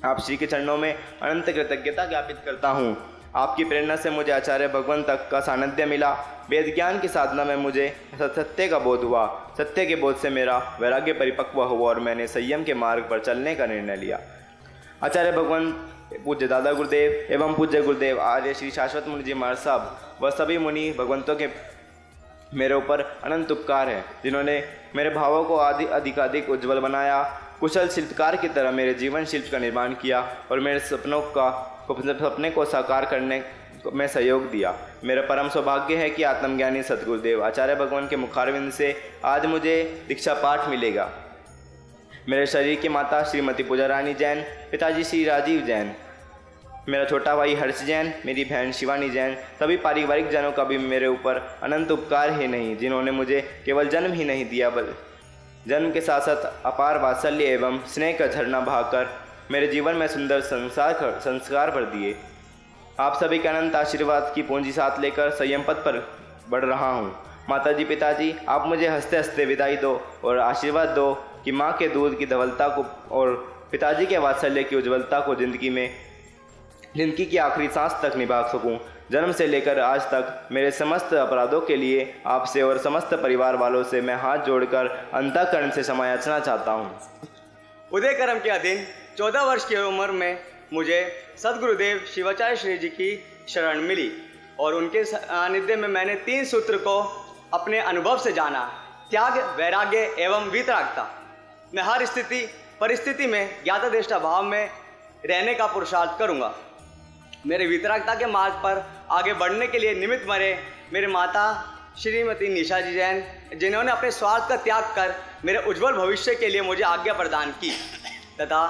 आप श्री के चरणों में अनंत कृतज्ञता ज्ञापित करता हूँ। आपकी प्रेरणा से मुझे आचार्य भगवान तक का सानिध्य मिला। वेद ज्ञान की साधना में मुझे सत्य का बोध हुआ। सत्य के बोध से मेरा वैराग्य परिपक्व हुआ और मैंने संयम के मार्ग पर चलने का निर्णय लिया। आचार्य भगवान, पूज्य दादा गुरुदेव एवं पूज्य गुरुदेव आर्य श्री शाश्वत मुनि जी महाराज साहब व सभी मुनि भगवंतों के मेरे ऊपर अनंत उपकार है, जिन्होंने मेरे भावों को अधिकाधिक उज्जवल बनाया। कुशल शिल्पकार की तरह मेरे जीवन शिल्प का निर्माण किया और मेरे सपने को साकार करने में सहयोग दिया। मेरा परम सौभाग्य है कि आत्मज्ञानी सतगुरुदेव आचार्य भगवान के मुखारविंद से आज मुझे दीक्षा पाठ मिलेगा। मेरे शरीर की माता श्रीमती पूजा रानी जैन, पिताजी श्री राजीव जैन, मेरा छोटा भाई हर्ष जैन, मेरी बहन शिवानी जैन, सभी पारिवारिक जनों का भी मेरे ऊपर अनंत उपकार ही नहीं, जिन्होंने मुझे केवल जन्म ही नहीं दिया जन्म के साथ साथ अपार वात्सल्य एवं स्नेह का झरना बहाकर मेरे जीवन में सुंदर संस्कार भर दिए। आप सभी के अनंत आशीर्वाद की पूंजी साथ लेकर संयम पथ पर बढ़ रहा हूँ। माताजी पिताजी, आप मुझे हंसते हंसते विदाई दो और आशीर्वाद दो कि माँ के दूध की धवलता को और पिताजी के वात्सल्य की उज्ज्वलता को जिंदगी की आखिरी सांस तक निभा सकूं। जन्म से लेकर आज तक मेरे समस्त अपराधों के लिए आपसे और समस्त परिवार वालों से मैं हाथ जोड़कर अंतःकरण से क्षमा याचना चाहता हूँ। उदय कर्म के अधीन 14 वर्ष की उम्र में मुझे सदगुरुदेव शिवाचार्य श्री जी की शरण मिली और उनके सानिध्य में मैंने 3 सूत्र को अपने अनुभव से जाना: त्याग, वैराग्य एवं वीतरागता। मैं हर स्थिति परिस्थिति में ज्ञातादेष्टा भाव में रहने का पुरुषार्थ करूँगा। मेरे वीतरागता के मार्ग पर आगे बढ़ने के लिए निमित्त बने मेरे माता श्रीमती निशा जी जैन, जिन्होंने अपने स्वार्थ का त्याग कर मेरे उज्जवल भविष्य के लिए मुझे आज्ञा प्रदान की, तथा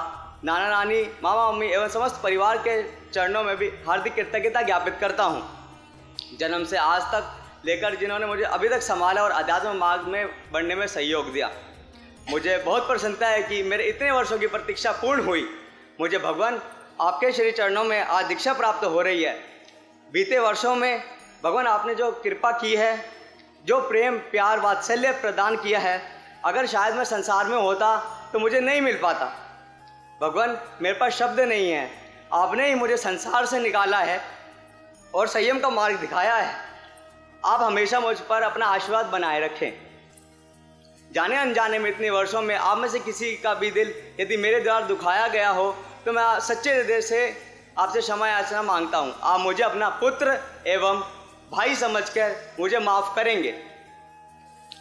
नाना नानी, मामा मम्मी एवं समस्त परिवार के चरणों में भी हार्दिक कृतज्ञता ज्ञापित करता हूँ। जन्म से आज तक लेकर जिन्होंने मुझे अभी तक संभाला और अध्यात्म मार्ग में बढ़ने में सहयोग दिया। मुझे बहुत प्रसन्नता है कि मेरे इतने वर्षों की प्रतीक्षा पूर्ण हुई। मुझे भगवान आपके श्री चरणों में आज दीक्षा प्राप्त हो रही है। बीते वर्षों में भगवान आपने जो कृपा की है, जो प्रेम प्यार वात्सल्य प्रदान किया है, अगर शायद मैं संसार में होता तो मुझे नहीं मिल पाता। भगवान, मेरे पास शब्द नहीं है। आपने ही मुझे संसार से निकाला है और संयम का मार्ग दिखाया है। आप हमेशा मुझ पर अपना आशीर्वाद बनाए रखें। जाने अनजाने में इतने वर्षों में आप में से किसी का भी दिल यदि मेरे द्वारा दुखाया गया हो तो मैं सच्चे हृदय से आपसे क्षमा याचना मांगता हूँ। आप मुझे अपना पुत्र एवं भाई समझकर मुझे माफ़ करेंगे।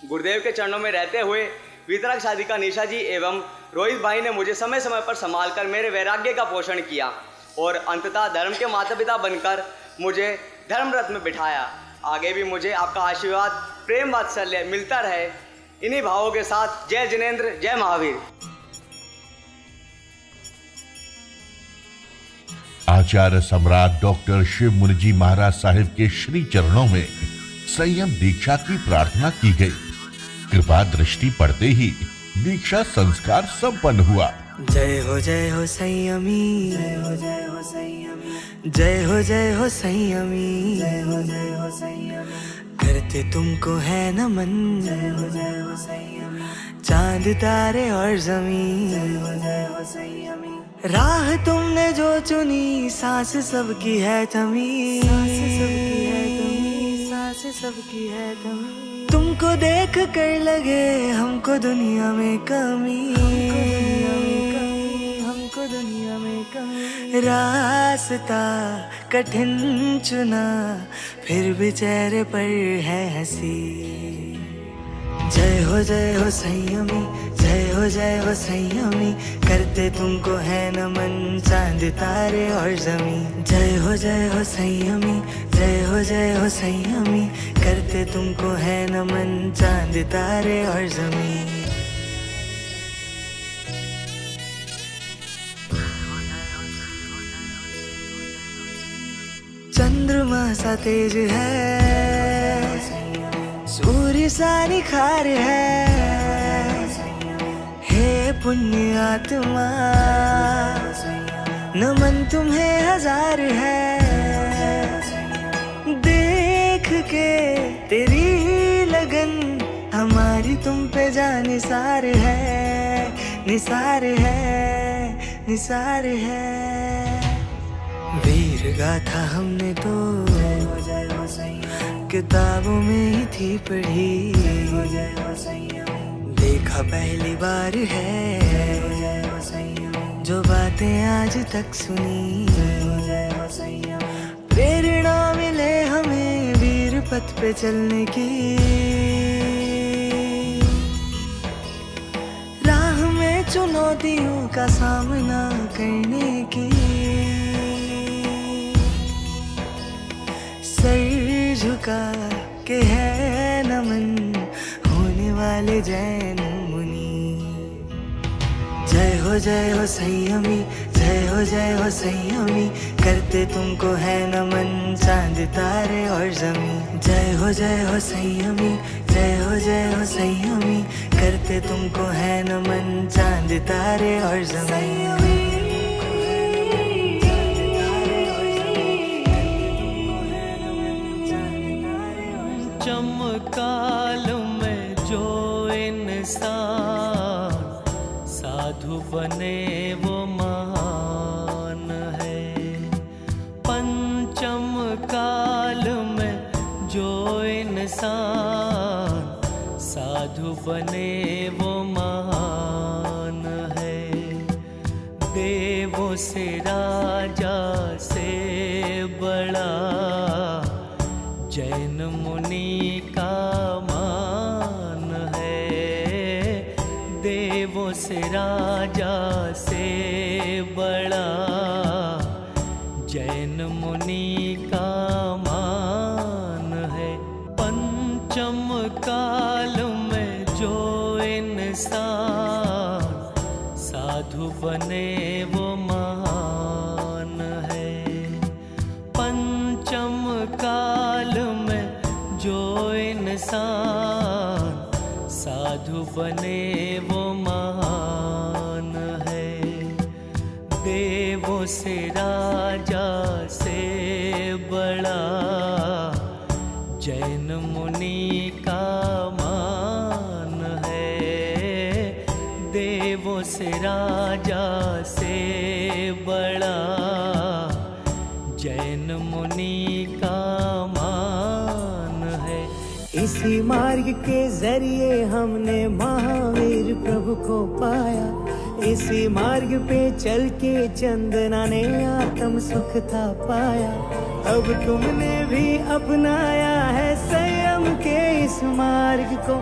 गुरुदेव के चरणों में रहते हुए वीतराग साधिका निशा जी एवं रोहित भाई ने मुझे समय समय पर संभाल कर मेरे वैराग्य का पोषण किया और अंततः धर्म के माता पिता बनकर मुझे धर्म रथ में बिठाया। आगे भी मुझे आपका आशीर्वाद, प्रेम वात्सल्य मिलता रहे। इन्हीं भावों के साथ जय जिनेंद्र, जय महावीर। आचार्य सम्राट डॉक्टर शिव मुनि जी महाराज साहिब के श्री चरणों में संयम दीक्षा की प्रार्थना की गई। कृपा दृष्टि पड़ते ही दीक्षा संस्कार संपन्न हुआ। जय हो संयमी, जय हो संयमी, जय हो संयमी, जय हो संयमी, करते तुमको है नमन, जय हो संयमी, चांद तारे और जमीन, जय हो संयमी, राह तुमने जो चुनी, सांस सबकी है थमी, सांस सबकी है थमी, सांस सबकी है थमी, तुमको देख कर लगे हमको दुनिया में कमी, हमको दुनिया में कमी, रास्ता कठिन चुना फिर भी चेहरे पर है हंसी। जय हो संयमी, जय हो संयमी, करते तुमको है नमन, चांद तारे और जमीन। जय हो संयमी, जय हो संयमी, करते तुमको है नमन, चांद तारे और जमीन। चंद्रमा सा तेज है, सूर्य सा निखार है, हे पुण्य आत्मा नमन तुम्हें हजार है। देख के तेरी लगन हमारी तुम पे जान निसार है, निसार है, निसार है। वीर गाथा हमने तो किताबों में ही थी पढ़ी, देखा पहली बार है जो बातें आज तक सुनी। प्रेरणा मिले हमें वीर पथ पे चलने की, राह में चुनौतियों का सामना करने की। सर झुका के है नमन होने वाले जैन मुनि। जय हो संयमी, जय हो संयमी, करते तुमको है नमन, चांद तारे और जमीन। जय हो संयमी, जय हो संयमी, करते तुमको है नमन चांद तारे और ज़मीन। चमकाल में जो इंसान साधु बने वो महान है। पंचम काल में जो इंसान साधु बने वो महान है। देवों से राजा से बड़ा जैन मुनि का मान है। देवों से राजा से बड़ा जैन मुनि का मान है। पंचम काल में जो इंसान साधु बने वो महान है। पंचम काल में जो इंसान साधु बने वो महान है। देवों से राजा से बड़ा जैन मुनि का मान है। देवों से राजा से बड़ा जैन मुनि का मान है। इसी मार्ग के जरिए हमने महावीर प्रभु को पाया। इसी मार्ग पे चल के चंदना ने आत्म सुख था पाया। अब तुमने भी अपनाया है संयम के इस मार्ग को।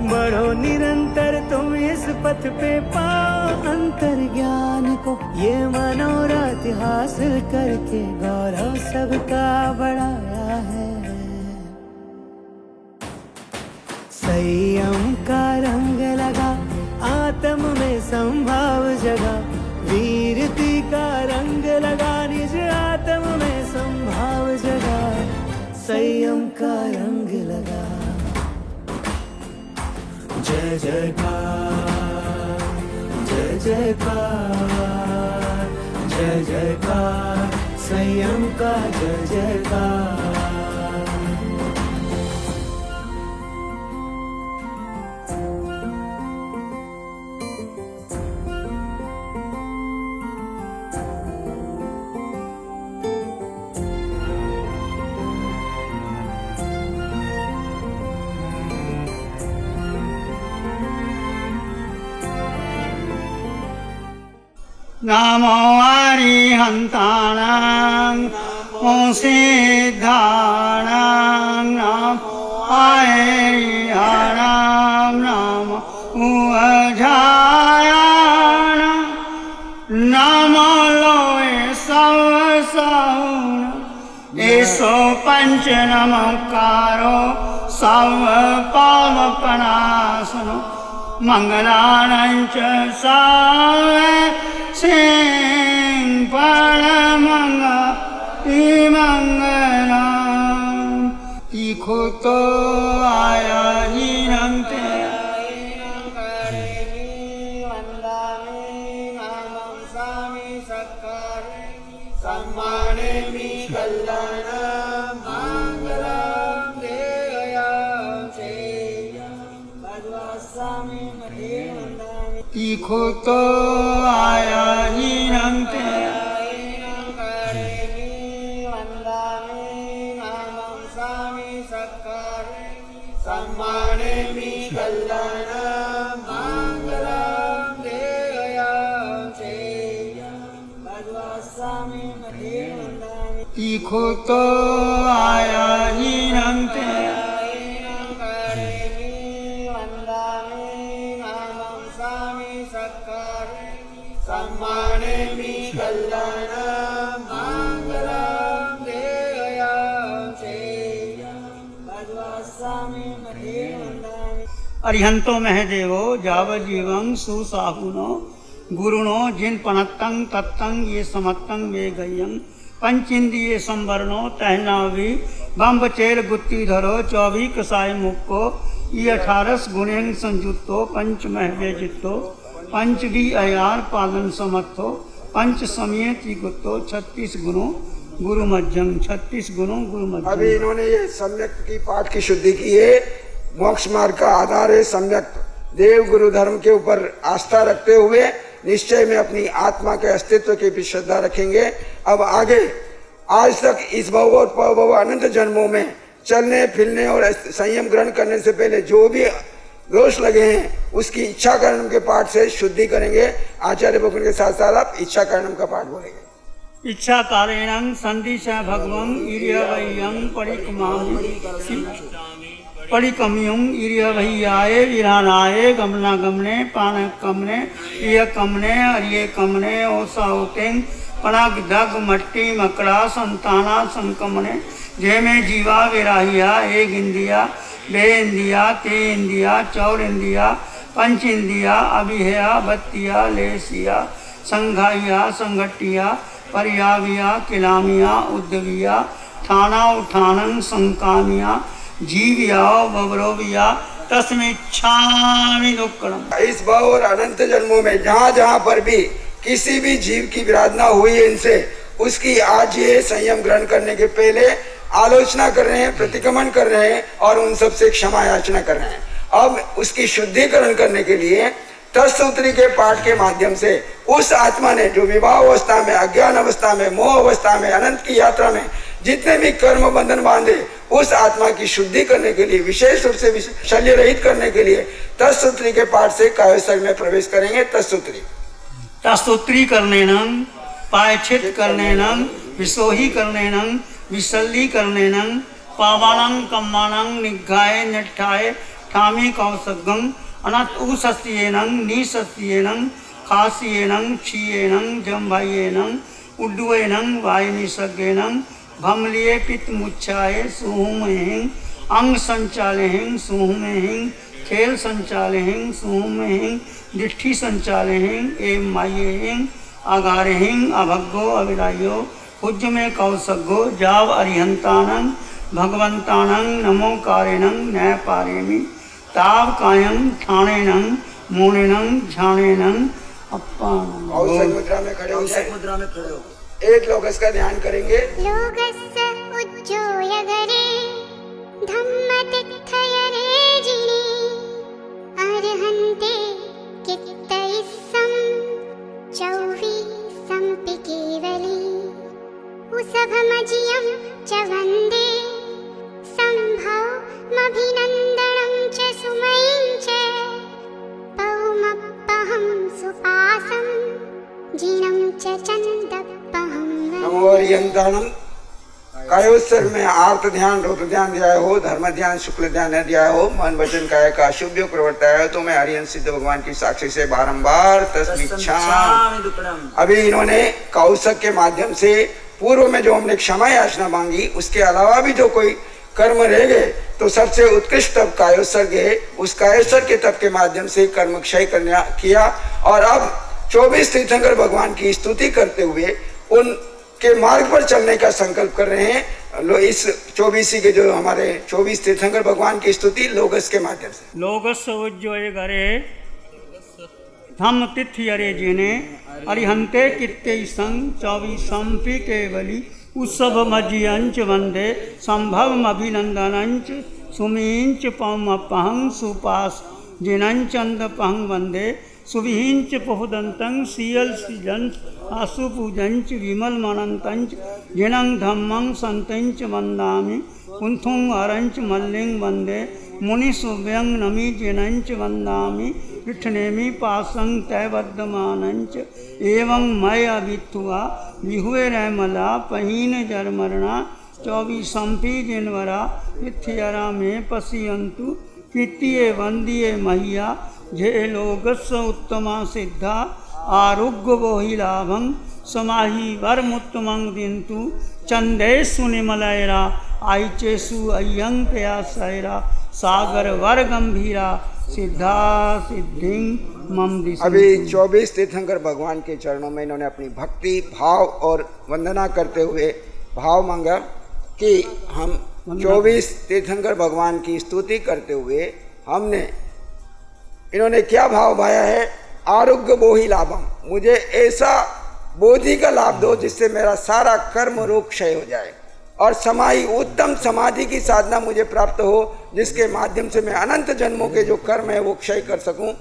बढ़ो निरंतर तुम इस पथ पे पाओ अंतर ज्ञान को। ये मनोरथ हासिल करके गौरव सबका बढ़ाया है। संयम का रंग लगा आत्म में संभाव जगा। वीरती का रंग लगा निज आत्म में संभाव जगा। संयम का रंग लगा। जय जयकार जय जयकार जय जयकार संयम का जय जयकार। नमो अरिहन्ताणां नमो सिद्धाणां नमो अरिहणां नमो उजायाणां नमो लोए सवसहुण। एसो पंच नमकारो सव पावपनाशनो मंगलानां च सर्वे सिंह परमंगलम। तीखो तो आया हीनं ते सम्मानेमि कल्याणं मंगलं देयासे। भगवत्स्वामी तीखो तो आया हीनं ते सम्मानेमि कल्याणं मंगलं देयासे। भगवत्स्वामी तीखो तो आया हीनं ते सम्मानेमि कल्याणं मंगलं देयासे। भगवत्स्वामी अरिहंतो महदेवो जावजीवं सुसाहुनो गुरुणो जिन पनत्तं तत्तं ये समत्तं वे गय्यं। पंचिंद्रिय संवरणो तहना भी बम्ब चेर गुत्ती धरो 24 कसाय मुख को। ये 18 गुणें संयुक्तो पंचमहव्य जित्तो पंचवी अयार पालन समर्थो पंच समय त्रिगुत्तो 36 गुणों गुरु मध्यम 36 गुणों गुरु मध्यम। अभी इन्होंने ये सम्यक की पाठ की शुद्धि की है। मोक्ष मार्ग का आधार है सम्यक देव गुरु धर्म के ऊपर आस्था रखते हुए निश्चय में अपनी आत्मा के अस्तित्व की भी श्रद्धा रखेंगे। अब आगे आज तक इस भव और भव अनंत जन्मों में चलने फिरने और संयम ग्रहण करने से पहले जो भी दोष लगे हैं उसकी इच्छा कर्णम के पाठ से शुद्धि करेंगे। आचार्य भगवान के साथ साथ आप इच्छा कर्णम का पाठ बोलेंगे। इच्छा कारेण संदिश भगवं इर्यवयं परिकम्युं इर्यवह्याय विरानाय गमना गमने पान कमने इय कमने अर्ये कमने ओसाउतें पनाग दग मट्टी मकड़ा संताना संकमने जे में जीवा विराहिया एक इंदिया बे इंदिया ते इंदिया चौर इंदिया पंच इंदिया अभिहया बत्तिया लेसिया संघाइया संगटिया पर्याविया किलामिया उद्दविया ठाना उठानंग संकामिया जीविया बबरोविया तस्मिच्छामि दुक्कड़म। इस भाव और अनंत जन्मों में जहाँ जहाँ पर भी किसी भी जीव की विराधना हुई है इनसे उसकी आज ये संयम ग्रहण करने के पहले आलोचना कर रहे हैं, प्रतिक्रमण कर रहे हैं और उन सब से क्षमा याचना कर रहे हैं। अब उसकी शुद्धिकरण करने के लिए तत्सूत्री के पाठ के माध्यम से उस आत्मा ने जो विवाह अवस्था में, अज्ञान अवस्था में, मोह अवस्था में, अनंत की यात्रा में जितने भी कर्म बंधन बांधे उस आत्मा की शुद्धि करने के लिए, विशेष रूप से शल्य रहित करने के लिए तत्सूत्री के पाठ से काव्यसर्ग में प्रवेश करेंगे। तत्सूत्री करनेनं पायच्छेद करनेनं विसोही करनेनं विसल्ली करनेनं पावानं कम्मानं निघ्घाय निट्ठाय ठामी कौसगं अनत उसस्येनं निसस्येनं खास्येनं क्षीयेनं जम्भायेनं उड्डुयेनं वायुनिसर्गेनं भमलिये पित्तमुच्छाय सुहुमेहिं अंग संचालेहिं सुहुमेहिं खेल संचालेहिं सुहुमेहिं दिष्टि संचालेहिं एवं मायेहिं आगारेहिं अभग्गो अविरायो पूज्य में कौसगो जाव अरिहंतानं भगवंतानं नमोकारेणं न्यायपारेमि ताव कायं ठाणेनं मोनेनं झाणेनं अप्पानं। कौसग मुद्रा में खड़े हो एक लोग इसका ध्यान करेंगे। लोगस्य उज्जोय गरे धम्मतिथयरे जिने अर्हन्ते कित्तैस्सं चौवीसंपि केवली उसभमजियं च वन्दे सम्भवमभिनन्दनं च सुमयं च पौमप्पहं सुपासं जिनं च चन्दप्पहं नमो अरिहंताणं। कायोत्सर्ग में आर्त ध्यान, रुद्र ध्यान दिया हो, धर्म ध्यान, शुक्ल ध्यान दिया हो, मन वचन काया का शुभ योग प्रवर्ताया हो, तो मैं हरिहंस सिद्ध भगवान की साक्षी से बारंबार तस्मिच्छामि। अभी इन्होंने कौसक के माध्यम से पूर्व में जो हमने क्षमा याचना मांगी उसके अलावा भी जो कोई कर्म रह गए तो सबसे उत्कृष्ट तप कायोत्सर्ग है। उस कायोत्सर्ग के तप के माध्यम से कर्म क्षय करना किया और अब 24 तीर्थंकर भगवान की स्तुति करते हुए उनके मार्ग पर चलने का संकल्प कर रहे हैं। इस 24 के जो हमारे 24 तीर्थंकर भगवान की स्तुति लोगस के माध्यम से। लोगस उज्जोय गरे धम्म तिथयरे जिने अरिहंते कित्तैस्सं चौवीसंपि केवली उत्सवमजियंच वंदे संभवमभिनंदनंच सुमींच पौमप्पहं सुपास जिनंच अंदपहं वंदे सुविहिंच बहुदंतं सीयल सीजंच आसुपूजंच विमल मनंतंच जिनं धम्मं संतंच वंदामि कुंथुं अरंच मल्लिं वंदे मुनिसुव्यं नमि जिनंच वंदामि विठ्ठनेमि पासं तैवद्यमानंच एवं मय अभित्वा विहुए रैमला पहीन जरमरणा 24 जिनवरा मिथ्यरा में पशियंतु कीर्तिये वंदिये महिया जे लोगस्स उत्तमा सिद्धा आरोग्य बोहि लाभं समाहि वरमुत्तमं दिन्तु चंदेषु निमलयरा आइचेषु अय्यं प्रयासैरा सागर वर गंभीरा सिद्धा सिद्धिं मम दिशि। अभी 24 तीर्थंकर भगवान के चरणों में इन्होंने अपनी भक्ति भाव और वंदना करते हुए भाव मांगा कि हम 24 तीर्थंकर भगवान की स्तुति करते हुए हमने इन्होंने क्या भाव भाया है, आरोग्य बोहि लाभम, मुझे ऐसा बोधि का लाभ दो जिससे मेरा सारा कर्म रोग क्षय हो जाए, और समाई उत्तम समाधि की साधना मुझे प्राप्त हो जिसके माध्यम से मैं अनंत जन्मों के जो कर्म है वो क्षय कर सकूं।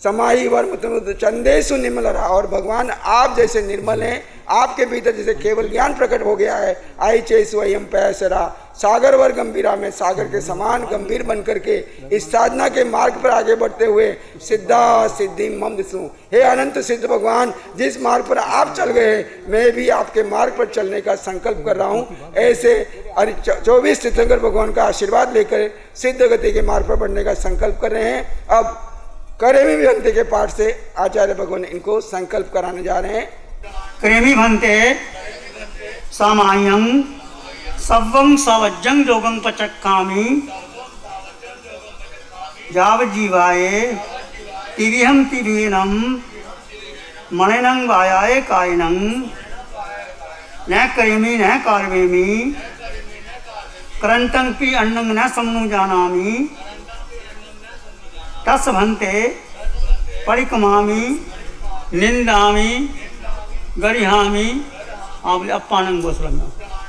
समाई वर्म चंदेशु निर्मल रहा, और भगवान आप जैसे निर्मल हैं, आपके भीतर जैसे केवल ज्ञान प्रकट हो गया है। आई चेसु अयम पैसरा सागर वर गंभीरा, में सागर के समान गंभीर बन करके इस साधना के मार्ग पर आगे बढ़ते हुए सिद्धा सिद्धि मम दिसू, हे अनंत सिद्ध भगवान, जिस मार्ग पर आप चल गए मैं भी आपके मार्ग पर चलने का संकल्प कर रहा हूँ। ऐसे 24 तीर्थंकर भगवान का आशीर्वाद लेकर सिद्ध गति के मार्ग पर बढ़ने का संकल्प कर रहे हैं। अब करेमी भंते के पाठ से आचार्य भगवान इनको संकल्प कराने जा रहे हैं। करेमी भंते सामायं सवं सवज्जं योगं पचक्कामि जाव जीवाये तिरिहं तिरीनं मणिनं वायाय कायनं न करेमि न कार्वेमि करन्तं पि अन्नं न सम्नु जानामि तस् भन्ते परिकमामि निंदामि गरिहामि अप्पानं गोस्लंगा।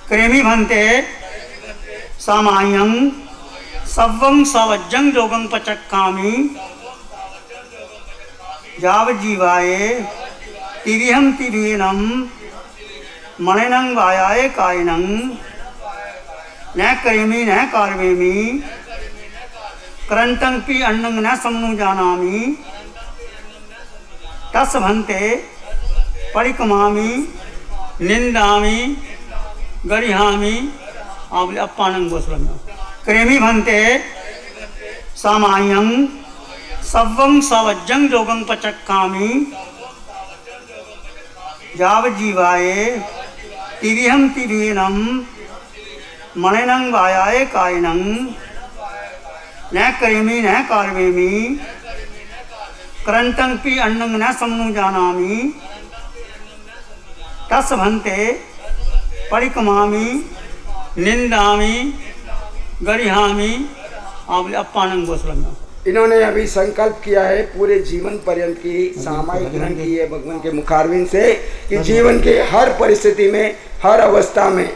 करेमि भन्ते सामायं सवं सवज्जं योगं पचक्कामि जाव जीवाये तिरिहं तिरीनं मणिनं वायाय कायनं न करेमि न कार्वेमि करन्तं पि अन्नं न सम्नु जानामि तस् भन्ते परिकमामि निंदामि गरिहामि अप्पानं गोस्लंगा। करेमि भन्ते सामायं सवं सवज्जं योगं पचक्कामि जाव जीवाये तिरिहं तिरीनं मणिनं वायाय कायनं न करेमि न कार्वेमि करन्तं पि अन्नं न सम्नु जानामि तस् भन्ते परिकमामि निंदामि गरिहामि अप्पानं गोस्लंगा। इन्होंने अभी संकल्प किया है पूरे जीवन पर्यंत की सामायिक ग्रहण की है भगवान के मुखारविंद से कि जीवन के हर परिस्थिति में, हर अवस्था में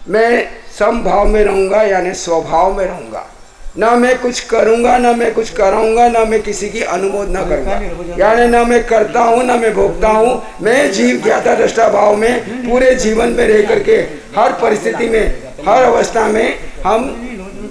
मैं समभाव में रहूँगा, यानी स्वभाव में रहूँगा। ना मैं कुछ करूँगा, ना मैं कुछ कराऊँगा, ना मैं किसी की अनुमोदना करूँगा, यानी ना मैं करता हूँ ना मैं भोगता हूँ। मैं जीव ज्ञाता दृष्टा भाव में पूरे जीवन में रह करके हर परिस्थिति में, हर अवस्था में हम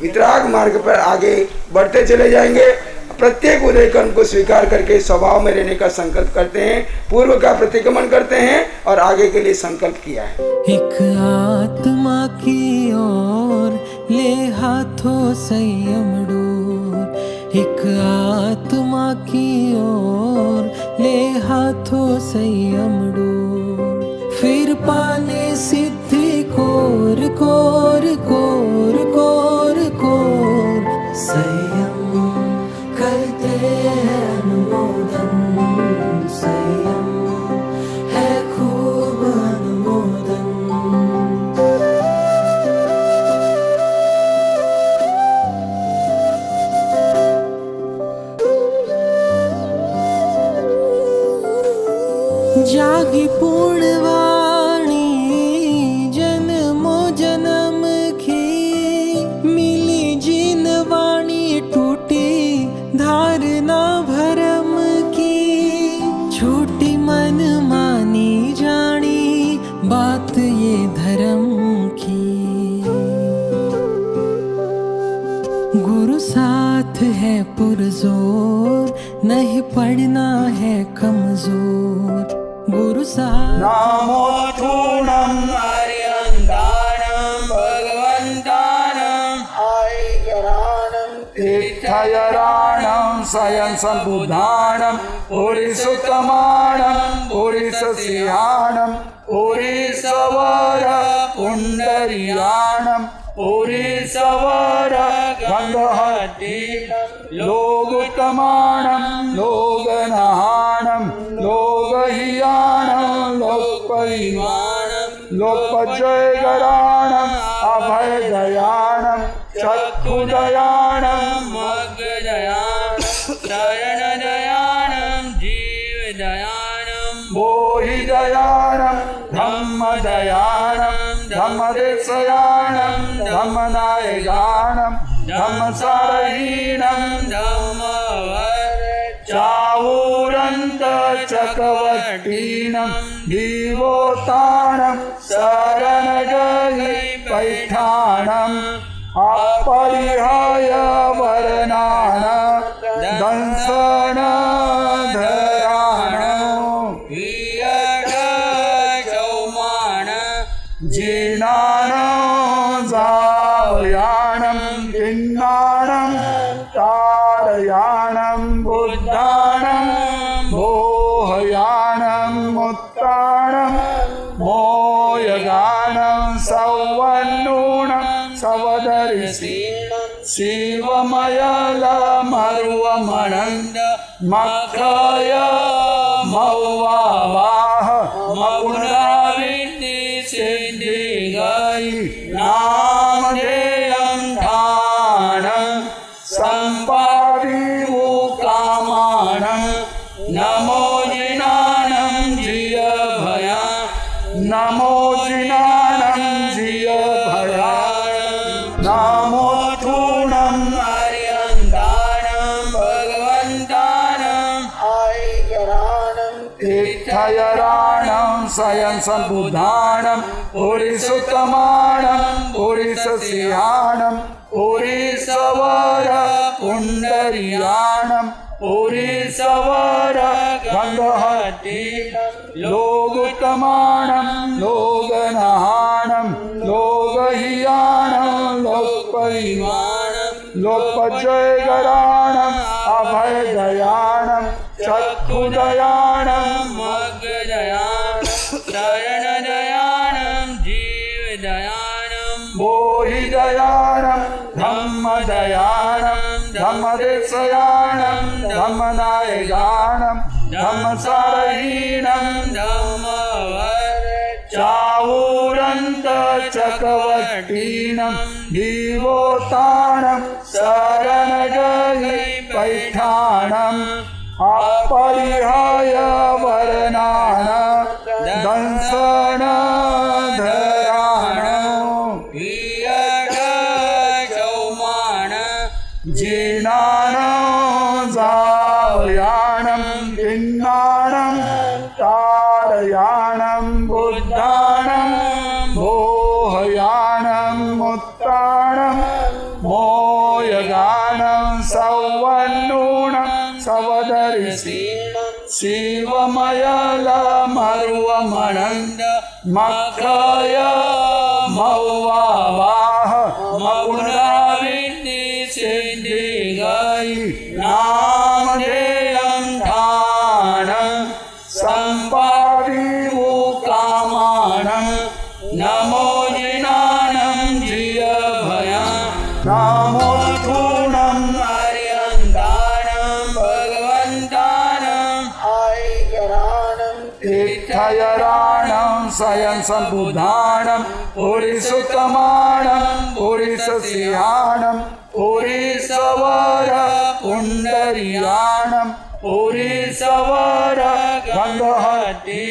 वितराग मार्ग पर आगे बढ़ते चले जाएंगे। प्रत्येक उदय कर्म को स्वीकार करके स्वभाव में रहने का संकल्प करते हैं, पूर्व का प्रतिक्रमण करते हैं और आगे के लिए संकल्प किया है। एक आत्मा की ओर ले हाथों संयम डोर, एक आत्मा की ओर ले हाथों संयम डोर, फिर पाने सिद्धि कोर कोर कोर कोर कोर संयम करते हैं अनुमोदन, संयम है खूब अनुमोदन। जागी पूर्णवाणी जन्मो जन्म की, मिली जीन वाणी टूटी धारणा भरम की, छोटी मन मानी जानी बात ये धर्म की। गुरु साथ है पुरजोर, नहीं पढ़ना है कमजोर। गुरु साथ नामोत्थूणं हरियन्दानं भगवन्तानं आयकराणं तीर्थयराणं स्वयं सम्बुधानं पुरीसुतमानं पुरीससिंहानं पुरीसवर पुण्डरीयाणं पुरीसवर गन्धहस्तीनं लोगुतमानं लोगनहानं लोगहियानं लोकपरिमाणं लोकजयगराणं अभयदयाणं चक्षुदयाणं मग्गजयाणं बोहिदयानं धम्मदयानं धम्मदेशयानं धम्मनायकानं धम्मसारहीनं चावूरन्त चकवटीनं दीवोतानं शरणगहि पैठानं अपरिहाय वर्णान दंसन जीनानं जायानं किन्नानं तारयानं बुद्धानं मोहयानं मुत्तानं मोयगानं सवन्नूनं सवदर्शि शिवमयलमरुवमनन्द मखय मौवावाह मपुनाविति सिद्धिगै नामधेयं ध्यानं सम्पादिमुकामानं नमो जिनानं जिय भया नमो जिनानं जिय भया नमो थूणं हरियन्तानं भगवन्तानं ऐकराणं तीर्थयराणं स्वयं सम्बुधानं पुरिसुतमानं पुरिससिंहानं पुरिसवर पुण्डरीयानं पुरिसवर गन्धहति लोगुतमानं लोगनहानं लोगहियानं लोकपरिमाणं लोकजयगराणं अभयदयानं चक्षुदयानं मग्गदयानं शरणदयानं जीवदयानं बोहिदयानं धम्मदयानं धम्मदेशयानं धम्मनायकानं धम्मसारहीनं चावूरन्त चकवटीनं दीवोतानं शरणगहि पैठानं अपरिहाय वर्णान दंसन जीनानं जायानं किन्नानं तारयानं बुद्धानं मोहयानं मुत्तानं मोयगानं सवन्नूनं सवदर्शि शिवमयलमरुवमनन्द मखय मौवावाह मपुनाविति सिद्धिगै नामधेयं ध्यानं सम्पादिमुकामानं नमो जिनानं जिय भया नमो थूणं हरियन्तानं भगवन्तानं ऐकराणं तीर्थयराणं स्वयं सम्बुधानं पुरिसुतमानं पुरिससिंहानं पुरिसवर पुण्डरीयानं पुरिसवर गन्धहति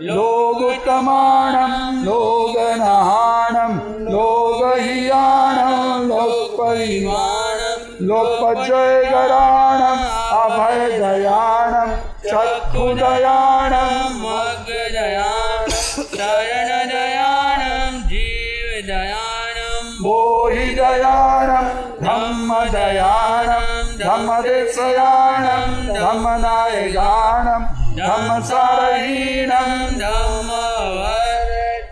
लोगुतमानं लोगनहानं लोगहियानं लोकपरिमाणं लोकजयगराणं अभयदयानं चक्षुदयानं मग्गदयानं शरणदयानं जीवदयानं बोहिदयानं धम्मदयानं धम्मदेशयानं धम्मनायकानं धम्मसारहीनं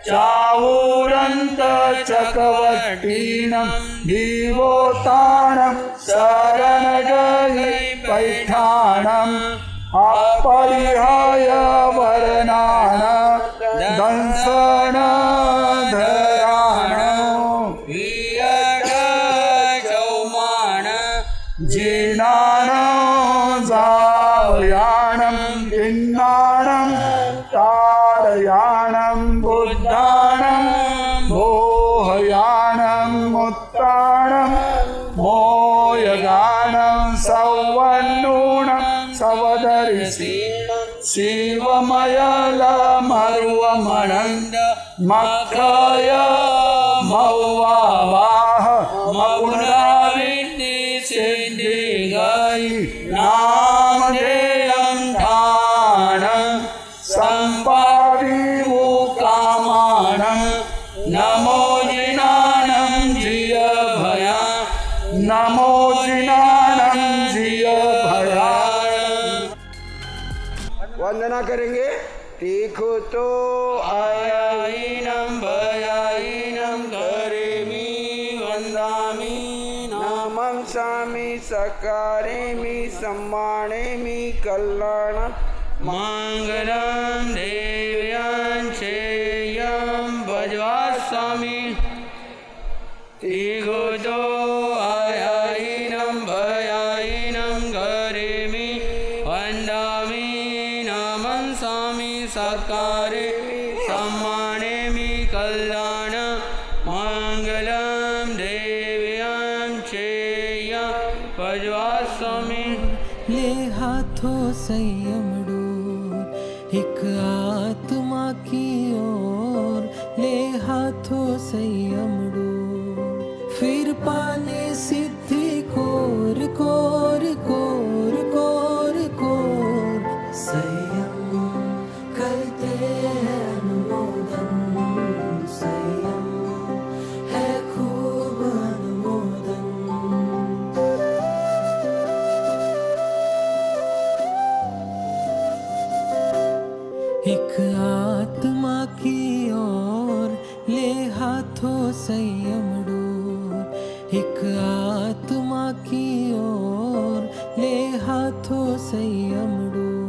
चावूरन्त चकवटीनं दीवोतानं शरणगहि पैठानं अपरिहाय वर्णान दंसन जीनानं जायानं किन्नानं तारयानं बुद्धानं मोहयानं मुत्तानं मोयगानं सवन्नूनं सवदर्शि ಶಿವಮಯಲ ಮರುವ ಮಣಂದ ಮಕ್ಕಯ ಮೌವಾಹ ಮಗುಣವಿದ್ದಿ ಸಿದ್ಧಿಗೈ ನಾಮಧೇಯಂಧಾನ ಸಂಪಾದಿವು ಕಾಮಾನ ನಮೋ ಜಿನಾನಂ ಜಿಯ ಭಯ नमो जिनानम जिय भया। वंदना करेंगे। तीखो तो आयाइनम भयाइनम करेमि वंदामि नामं सामि सकारेमि सम्मानेमि कल्याण मंगलम देव्यां चेयं भजवास्वामि तीखो तो सकारे सम्माने मी कल्याण मंगलम देव्यां चेया भजवास्वामी। ले हाथों संयम डोर एक आत्मा की ओर, ले हाथों संयम डोर फिर पाने सिद्धि कोर कोर कोर कोर कोर संयम करते अनुमोदन, संयम है खूब अनुमोदन। एक आत्मा की ओर ले हाथों संयम डोर, एक आत्मा की ओर ले हाथों संयम डोर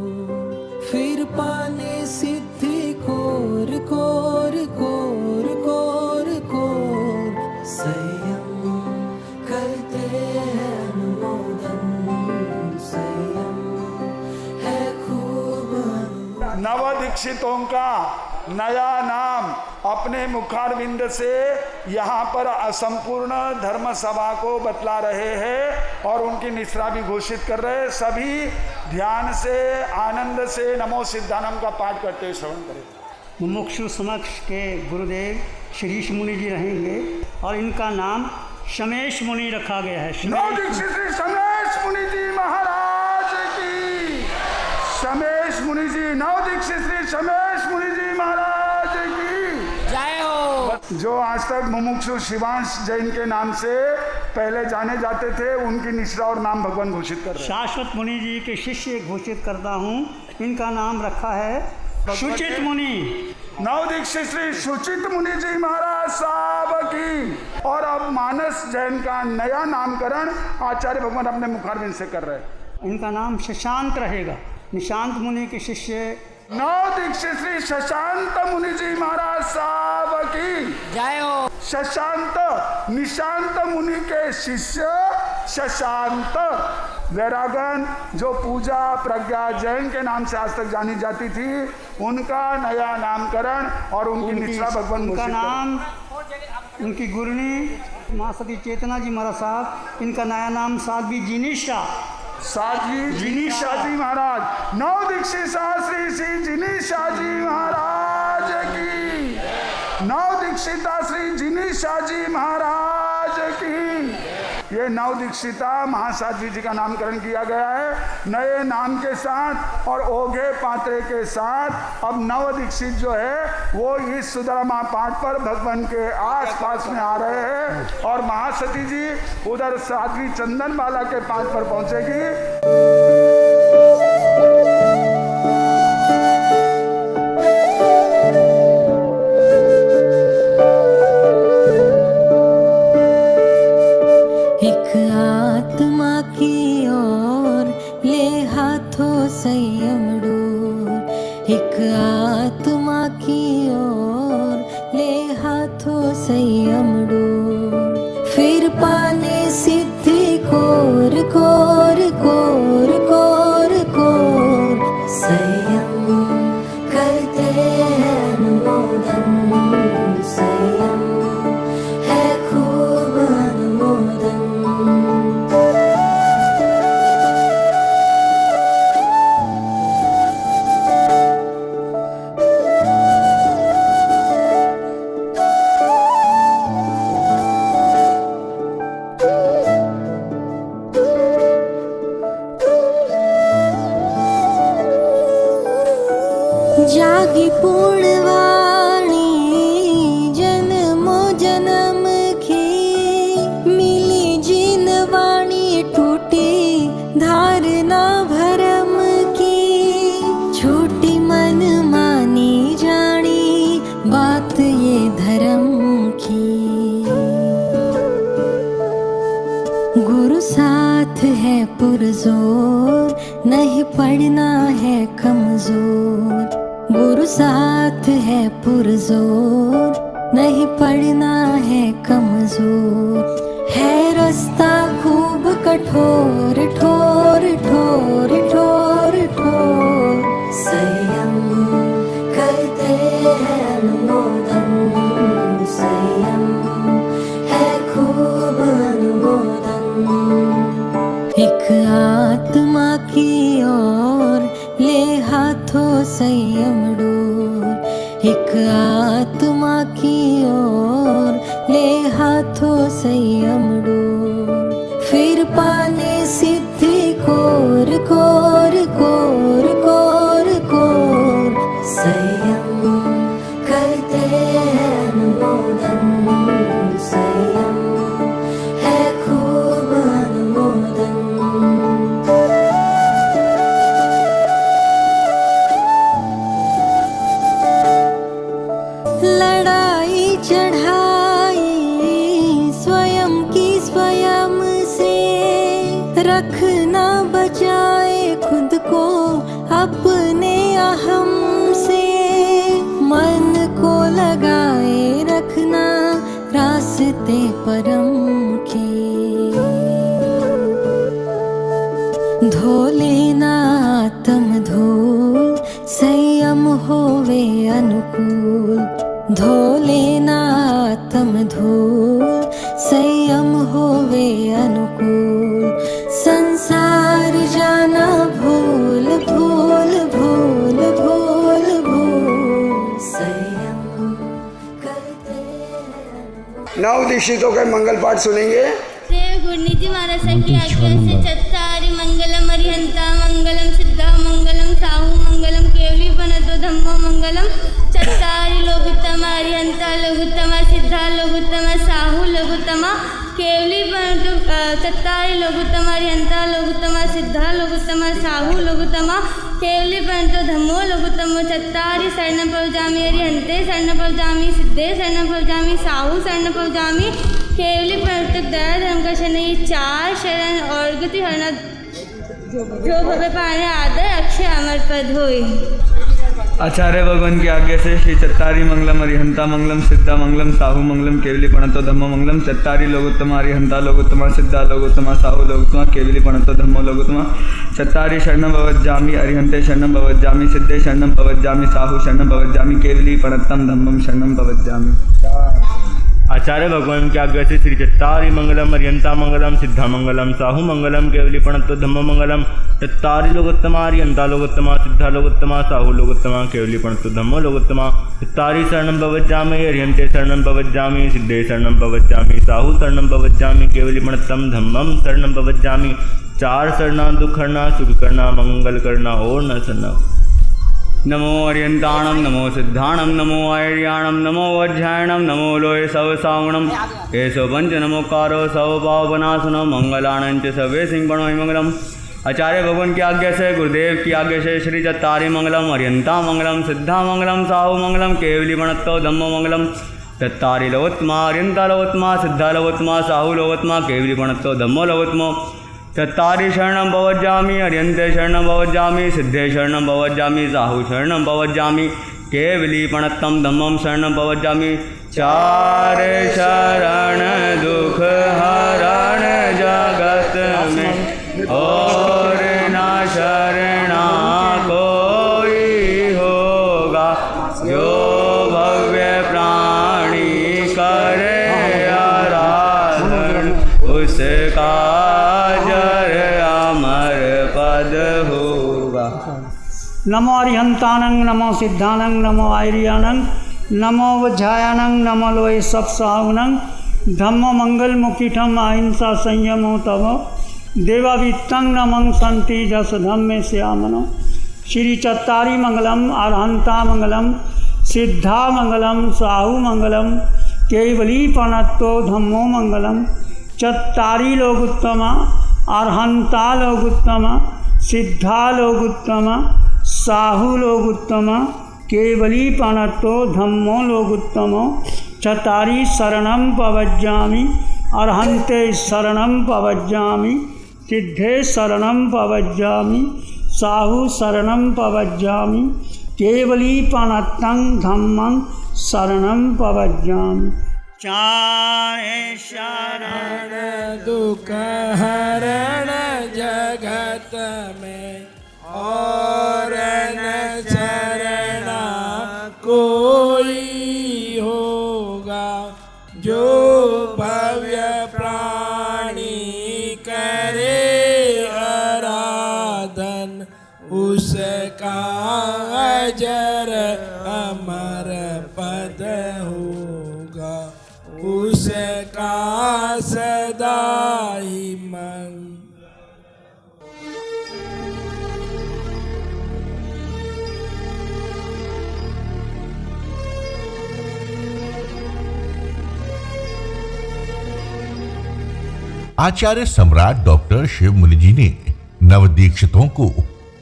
फिर पाने सिद्धि कोर कोर कोर कोर कोर संयम करते अनुमोदन, संयम है खूब अनुमोदन। नवदीक्षितों का नया नाम अपने मुखारविंद से यहाँ पर असंपूर्ण धर्म सभा को बतला रहे हैं और उनकी निश्रा भी घोषित कर रहे हैं। सभी ध्यान से आनंद से नमो सिद्धानम का पाठ करते हुए श्रवण करें। मुमुक्षु समक्ष के गुरुदेव श्रीश मुनि जी रहेंगे और इनका नाम शमेश मुनि रखा गया है। नवदीक्षित श्री शमेश मुनि जी महाराज की, शमेश मुनि जी, नवदीक्षित श्री शमेश मुनि जी महाराज की जय हो। जो आज तक मुमुक्षु शिवांश जैन के नाम से पहले जाने जाते थे, उनकी निश्रा और नाम भगवान घोषित कर रहे हैं। शाश्वत मुनि जी के शिष्य घोषित करता हूँ, इनका नाम रखा है सुचित मुनि। नवदीक्षित श्री सुचित मुनि जी महाराज साहब की। और अब मानस जैन का नया नामकरण आचार्य भगवान अपने मुखारविंद से कर रहे हैं। इनका नाम शशांत रहेगा। निशांत मुनि के शिष्य नवदीक्षित श्री शशांत मुनि जी महाराज साहब की जय हो। शशांत निशांत मुनि के शिष्य शशांत वैरागन, जो पूजा प्रज्ञा जैन के नाम से आज तक जानी जाती थी, उनका नया नामकरण और उनकी निश्रा भगवान उनका नाम, उनकी गुरनी माँ सती चेतना जी महाराज साहब, इनका नया नाम साध्वी जिनीशा, साध्वी जिनीशा जी महाराज। नवदीक्षित शास्त्री श्री जिनीशा जी महाराज की, नवदीक्षिता श्री जिनीशा जी महाराज की। ये नवदीक्षिता महासाध्वी जी का नामकरण किया गया है नए नाम के साथ और ओघे पात्रे के साथ। अब नवदीक्षित जो है वो इस सुदामा पाठ पर भगवान के आसपास में आ रहे हैं और महासती जी उधर साध्वी चंदन बाला के पाठ पर पहुंचेगी। आत्मा की ओर ले हाथों संयम डोर, एक आत्मा की ओर ले हाथों संयम डोर फिर पाने सिद्धि कोर कोर कोर कोर कोर संयम करते अनुमोदन, संयम है खूब अनुमोदन। जागी पूर्णवाणी जन्मो जन्म की, मिली जीन वाणी टूटी धारणा भरम की, छोटी मन मानी जानी बात ये धर्म की। गुरु साथ है पुरजोर, नहीं पढ़ना है कमजोर। गुरु साथ है पुरजोर, नहीं पढ़ना है कमजोर। है रास्ता खूब कठोर, ठोर ठोर ठोर ठोर। संयम करते हैं अनुमोदन, संयम है खूब अनुमोदन। एक आत्मा की ओर ले हाथों संयम डोर, एक आत्मा की ओर ले हाथों संयम डोर। फिर पाने सिद्धि कोर कोर कोर कोर कोर। संयम करते हैं अनुमोदन, संयम है खूब अनुमोदन। लड़ाई चढ़ाई स्वयं की स्वयं से, रखना बचाए खुद को अपने अहम से। मन को लगाए रखना रास्ते परम के, धो लेना आत्म धूल संयम होवे अनुकूल। धो लेना आत्म धूल संयम होवे अनुकूल। संसार जाना भूल भूल भूल भूल भूल। संयम करते नव दीक्षितों के मंगल पाठ सुनेंगे। गुरुजी महाराज की आज्ञा से चत्तारि मंगलम अरिहंता मंगलम सिद्धा मंगलम साहू मंगलम केवली प्रणतो धम्मो मंगलम। चत्तारि लोकुत्तमा अरिहंता लोकुत्तमा सिद्धा लोकुत्तमा साहू लोकुत्तमा केवली प्रणतो। चत्तारि लोकुत्तमा अरिहंता लोकुत्तमा सिद्धा लोकुत्तमा साहू लोकुत्तमा केवली प्रणतो धम्मो लोकुत्तमो। चत्तारि शरणं प्रव्रजामि अरिहंते शरणं प्रव्रजामि सिद्धे शरणं प्रव्रजामि साहू शरणं प्रव्रजामि केवली प्रणतो। दया धर्म का शरण, ये 4 शरण और गति हरना जो भवे पाने आदर अक्षय अमर पद होय। आचार्य भगवान की आज्ञा से श्री चत्तारि मंगलम अरिहंता मंगलम सिद्धा मंगलम साहू मंगलम केवली प्रणतो धम्मो मंगलम। चत्तारि लोकोत्तमा अरिहंता लोकोत्तमा सिद्धा लोकोत्तमा साहू लोकोत्तमा केवली प्रणतो धम्मो लोकोत्तमा। चत्तारि शरणं भवज्जामि अरिहंते शरणं भवज्जामि सिद्धे शरणं भवज्जामि साहू शरणं भवज्जामि केवली प्रणतम धम्मम शरणं भवज्जामि। आचार्य भगवान की आज्ञा से श्री चत्तारि मंगलम अरिहंता मंगलम सिद्धा मंगलम साहू मंगलम केवली प्रणतो धम्मो मंगलम। चत्तारि लोकोत्तमा अरिहंता लोकोत्तमा सिद्धा लोकोत्तमा साहू लोकोत्तमा केवली प्रणतो धम्मो लोकोत्तमा। चत्तारि शरणं भवज्जामि अरिहंते शरणं भवज्जामि सिद्धे शरणं भवज्जामि साहू शरणं भवज्जामि केवली प्रणतम धम्मम शरणं भवज्जामि। 4 शरणा दुख हरना सुख करना मंगल करना और न सरना। नमो अरिहंताणं नमो सिद्धाणं नमो आर्याणं नमो वज्रायणं नमो लोय सवसावणं केशव पंच नमोकारो सवभावनाशनो मंगलाणं च सर्वे सिंहणो मंगलम। आचार्य भगवान की आज्ञा से गुरुदेव की आज्ञा से श्री चत्तारि मंगलम अरिहंता मंगलम सिद्धा मंगलम साहू मंगलम केवली प्रणतो धम्मो मंगलम। चत्तारि लोकोत्तमा अरिहंता लोकोत्तमा सिद्धा लोकोत्तमा साहू लोकोत्तमा केवली प्रणतो धम्मो लोकोत्तमो। चत्तारि शरणं भवज्जामि अरिहंते शरणं भवज्जामि सिद्धे शरणं भवज्जामि साहू शरणं भवज्जामि केवली प्रणतम धम्मम शरणं भवज्जामि। 4 शरण दुख हरण जगत में और ना शरणा कोई होगा। जो भव्य प्राणी करे आराधन उसका नमो अरिहंतानं नमो सिद्धानं नमो आर्यानं नमो वज्रायणं नमो लोय सप्साहुनं धम्मो मंगल मुखिठम अहिंसा संयमो तव देवावित्तं नमं संति जस धम्मे श्यामनो। श्री चत्तारी मंगलम, अरहंता मंगलम, सिद्धा मंगलम, साहू मंगलम, केवली पणत्तो धम्मो मंगलम। चत्तारी लोगुत्तम, अरहंता लोगुत्तम, सिद्धा लोगुत्तम, साहू लोगुत्तम, केवली पणत्तो धम्मो लोगुत्तम। चत्तारी शरणं पवज्जामि, अरहंते शरणं पवज्जामि, सिद्धे शरणं पवज्जामि, साहू शरणं पवज्जामि, केवली पणत्तं धम्मं शरणं पवज्जामि। चाहे शरण दुख हरण जगत में और न चरणा कोई होगा, जो भव्य प्राणी करे आराधन, उसका अजर अमर पद होगा, उसका सदा ही मन। आचार्य सम्राट डॉक्टर शिव मुनि जी ने नवदीक्षितों को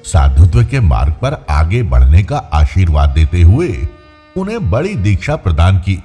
साधुत्व के मार्ग पर आगे बढ़ने का आशीर्वाद देते हुए उन्हें बड़ी दीक्षा प्रदान की।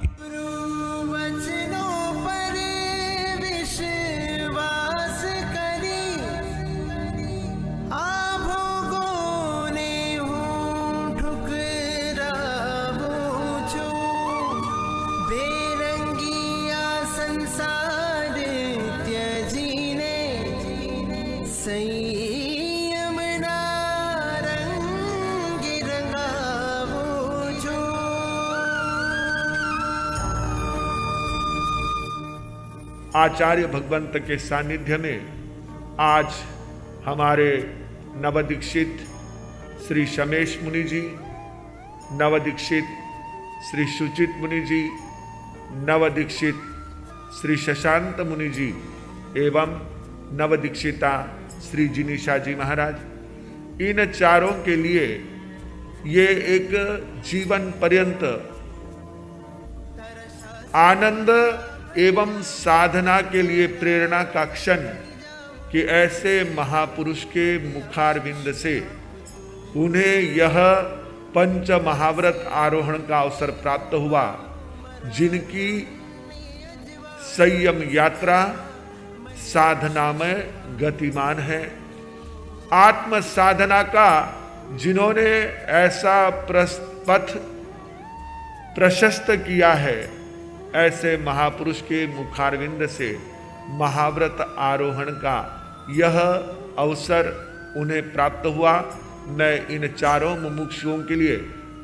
आचार्य भगवंत के सानिध्य में आज हमारे नवदीक्षित श्री शमेश मुनि जी, नवदीक्षित श्री सुचित मुनि जी, नवदीक्षित श्री शशांत मुनि जी एवं नवदीक्षिता श्री जिनीशा जी महाराज, इन चारों के लिए ये एक जीवन पर्यंत आनंद एवं साधना के लिए प्रेरणा का क्षण कि ऐसे महापुरुष के मुखारविंद से उन्हें यह पंच महाव्रत आरोहण का अवसर प्राप्त हुआ, जिनकी संयम यात्रा साधना में गतिमान है। आत्म साधना का जिन्होंने ऐसा पथ प्रशस्त किया है, ऐसे महापुरुष के मुखारविंद से महाव्रत आरोहण का यह अवसर उन्हें प्राप्त हुआ। मैं इन चारों मुमुक्षुओं के लिए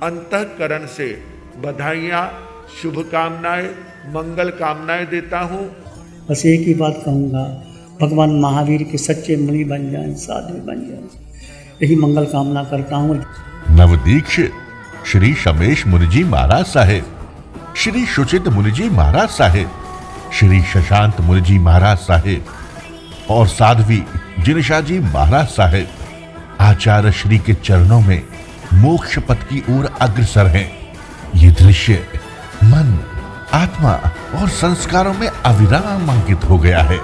अंतःकरण से बधाइयाँ, शुभकामनाएं, मंगल कामनाएं देता हूँ। बस एक ही बात कहूँगा, भगवान महावीर के सच्चे मुनि बन जाएं, साधु बन जाएं, यही मंगल कामना करता हूँ। नवदीक्षित श्री शमेश मुनि जी महाराज साहेब, श्री सुचित मुनि जी महाराज साहेब, श्री शशांत मुनि जी महाराज साहेब और साध्वी जिनीशा जी महाराज साहेब आचार्य श्री के चरणों में मोक्ष पथ की ओर अग्रसर हैं। ये दृश्य मन, आत्मा और संस्कारों में अविराम अंकित हो गया है।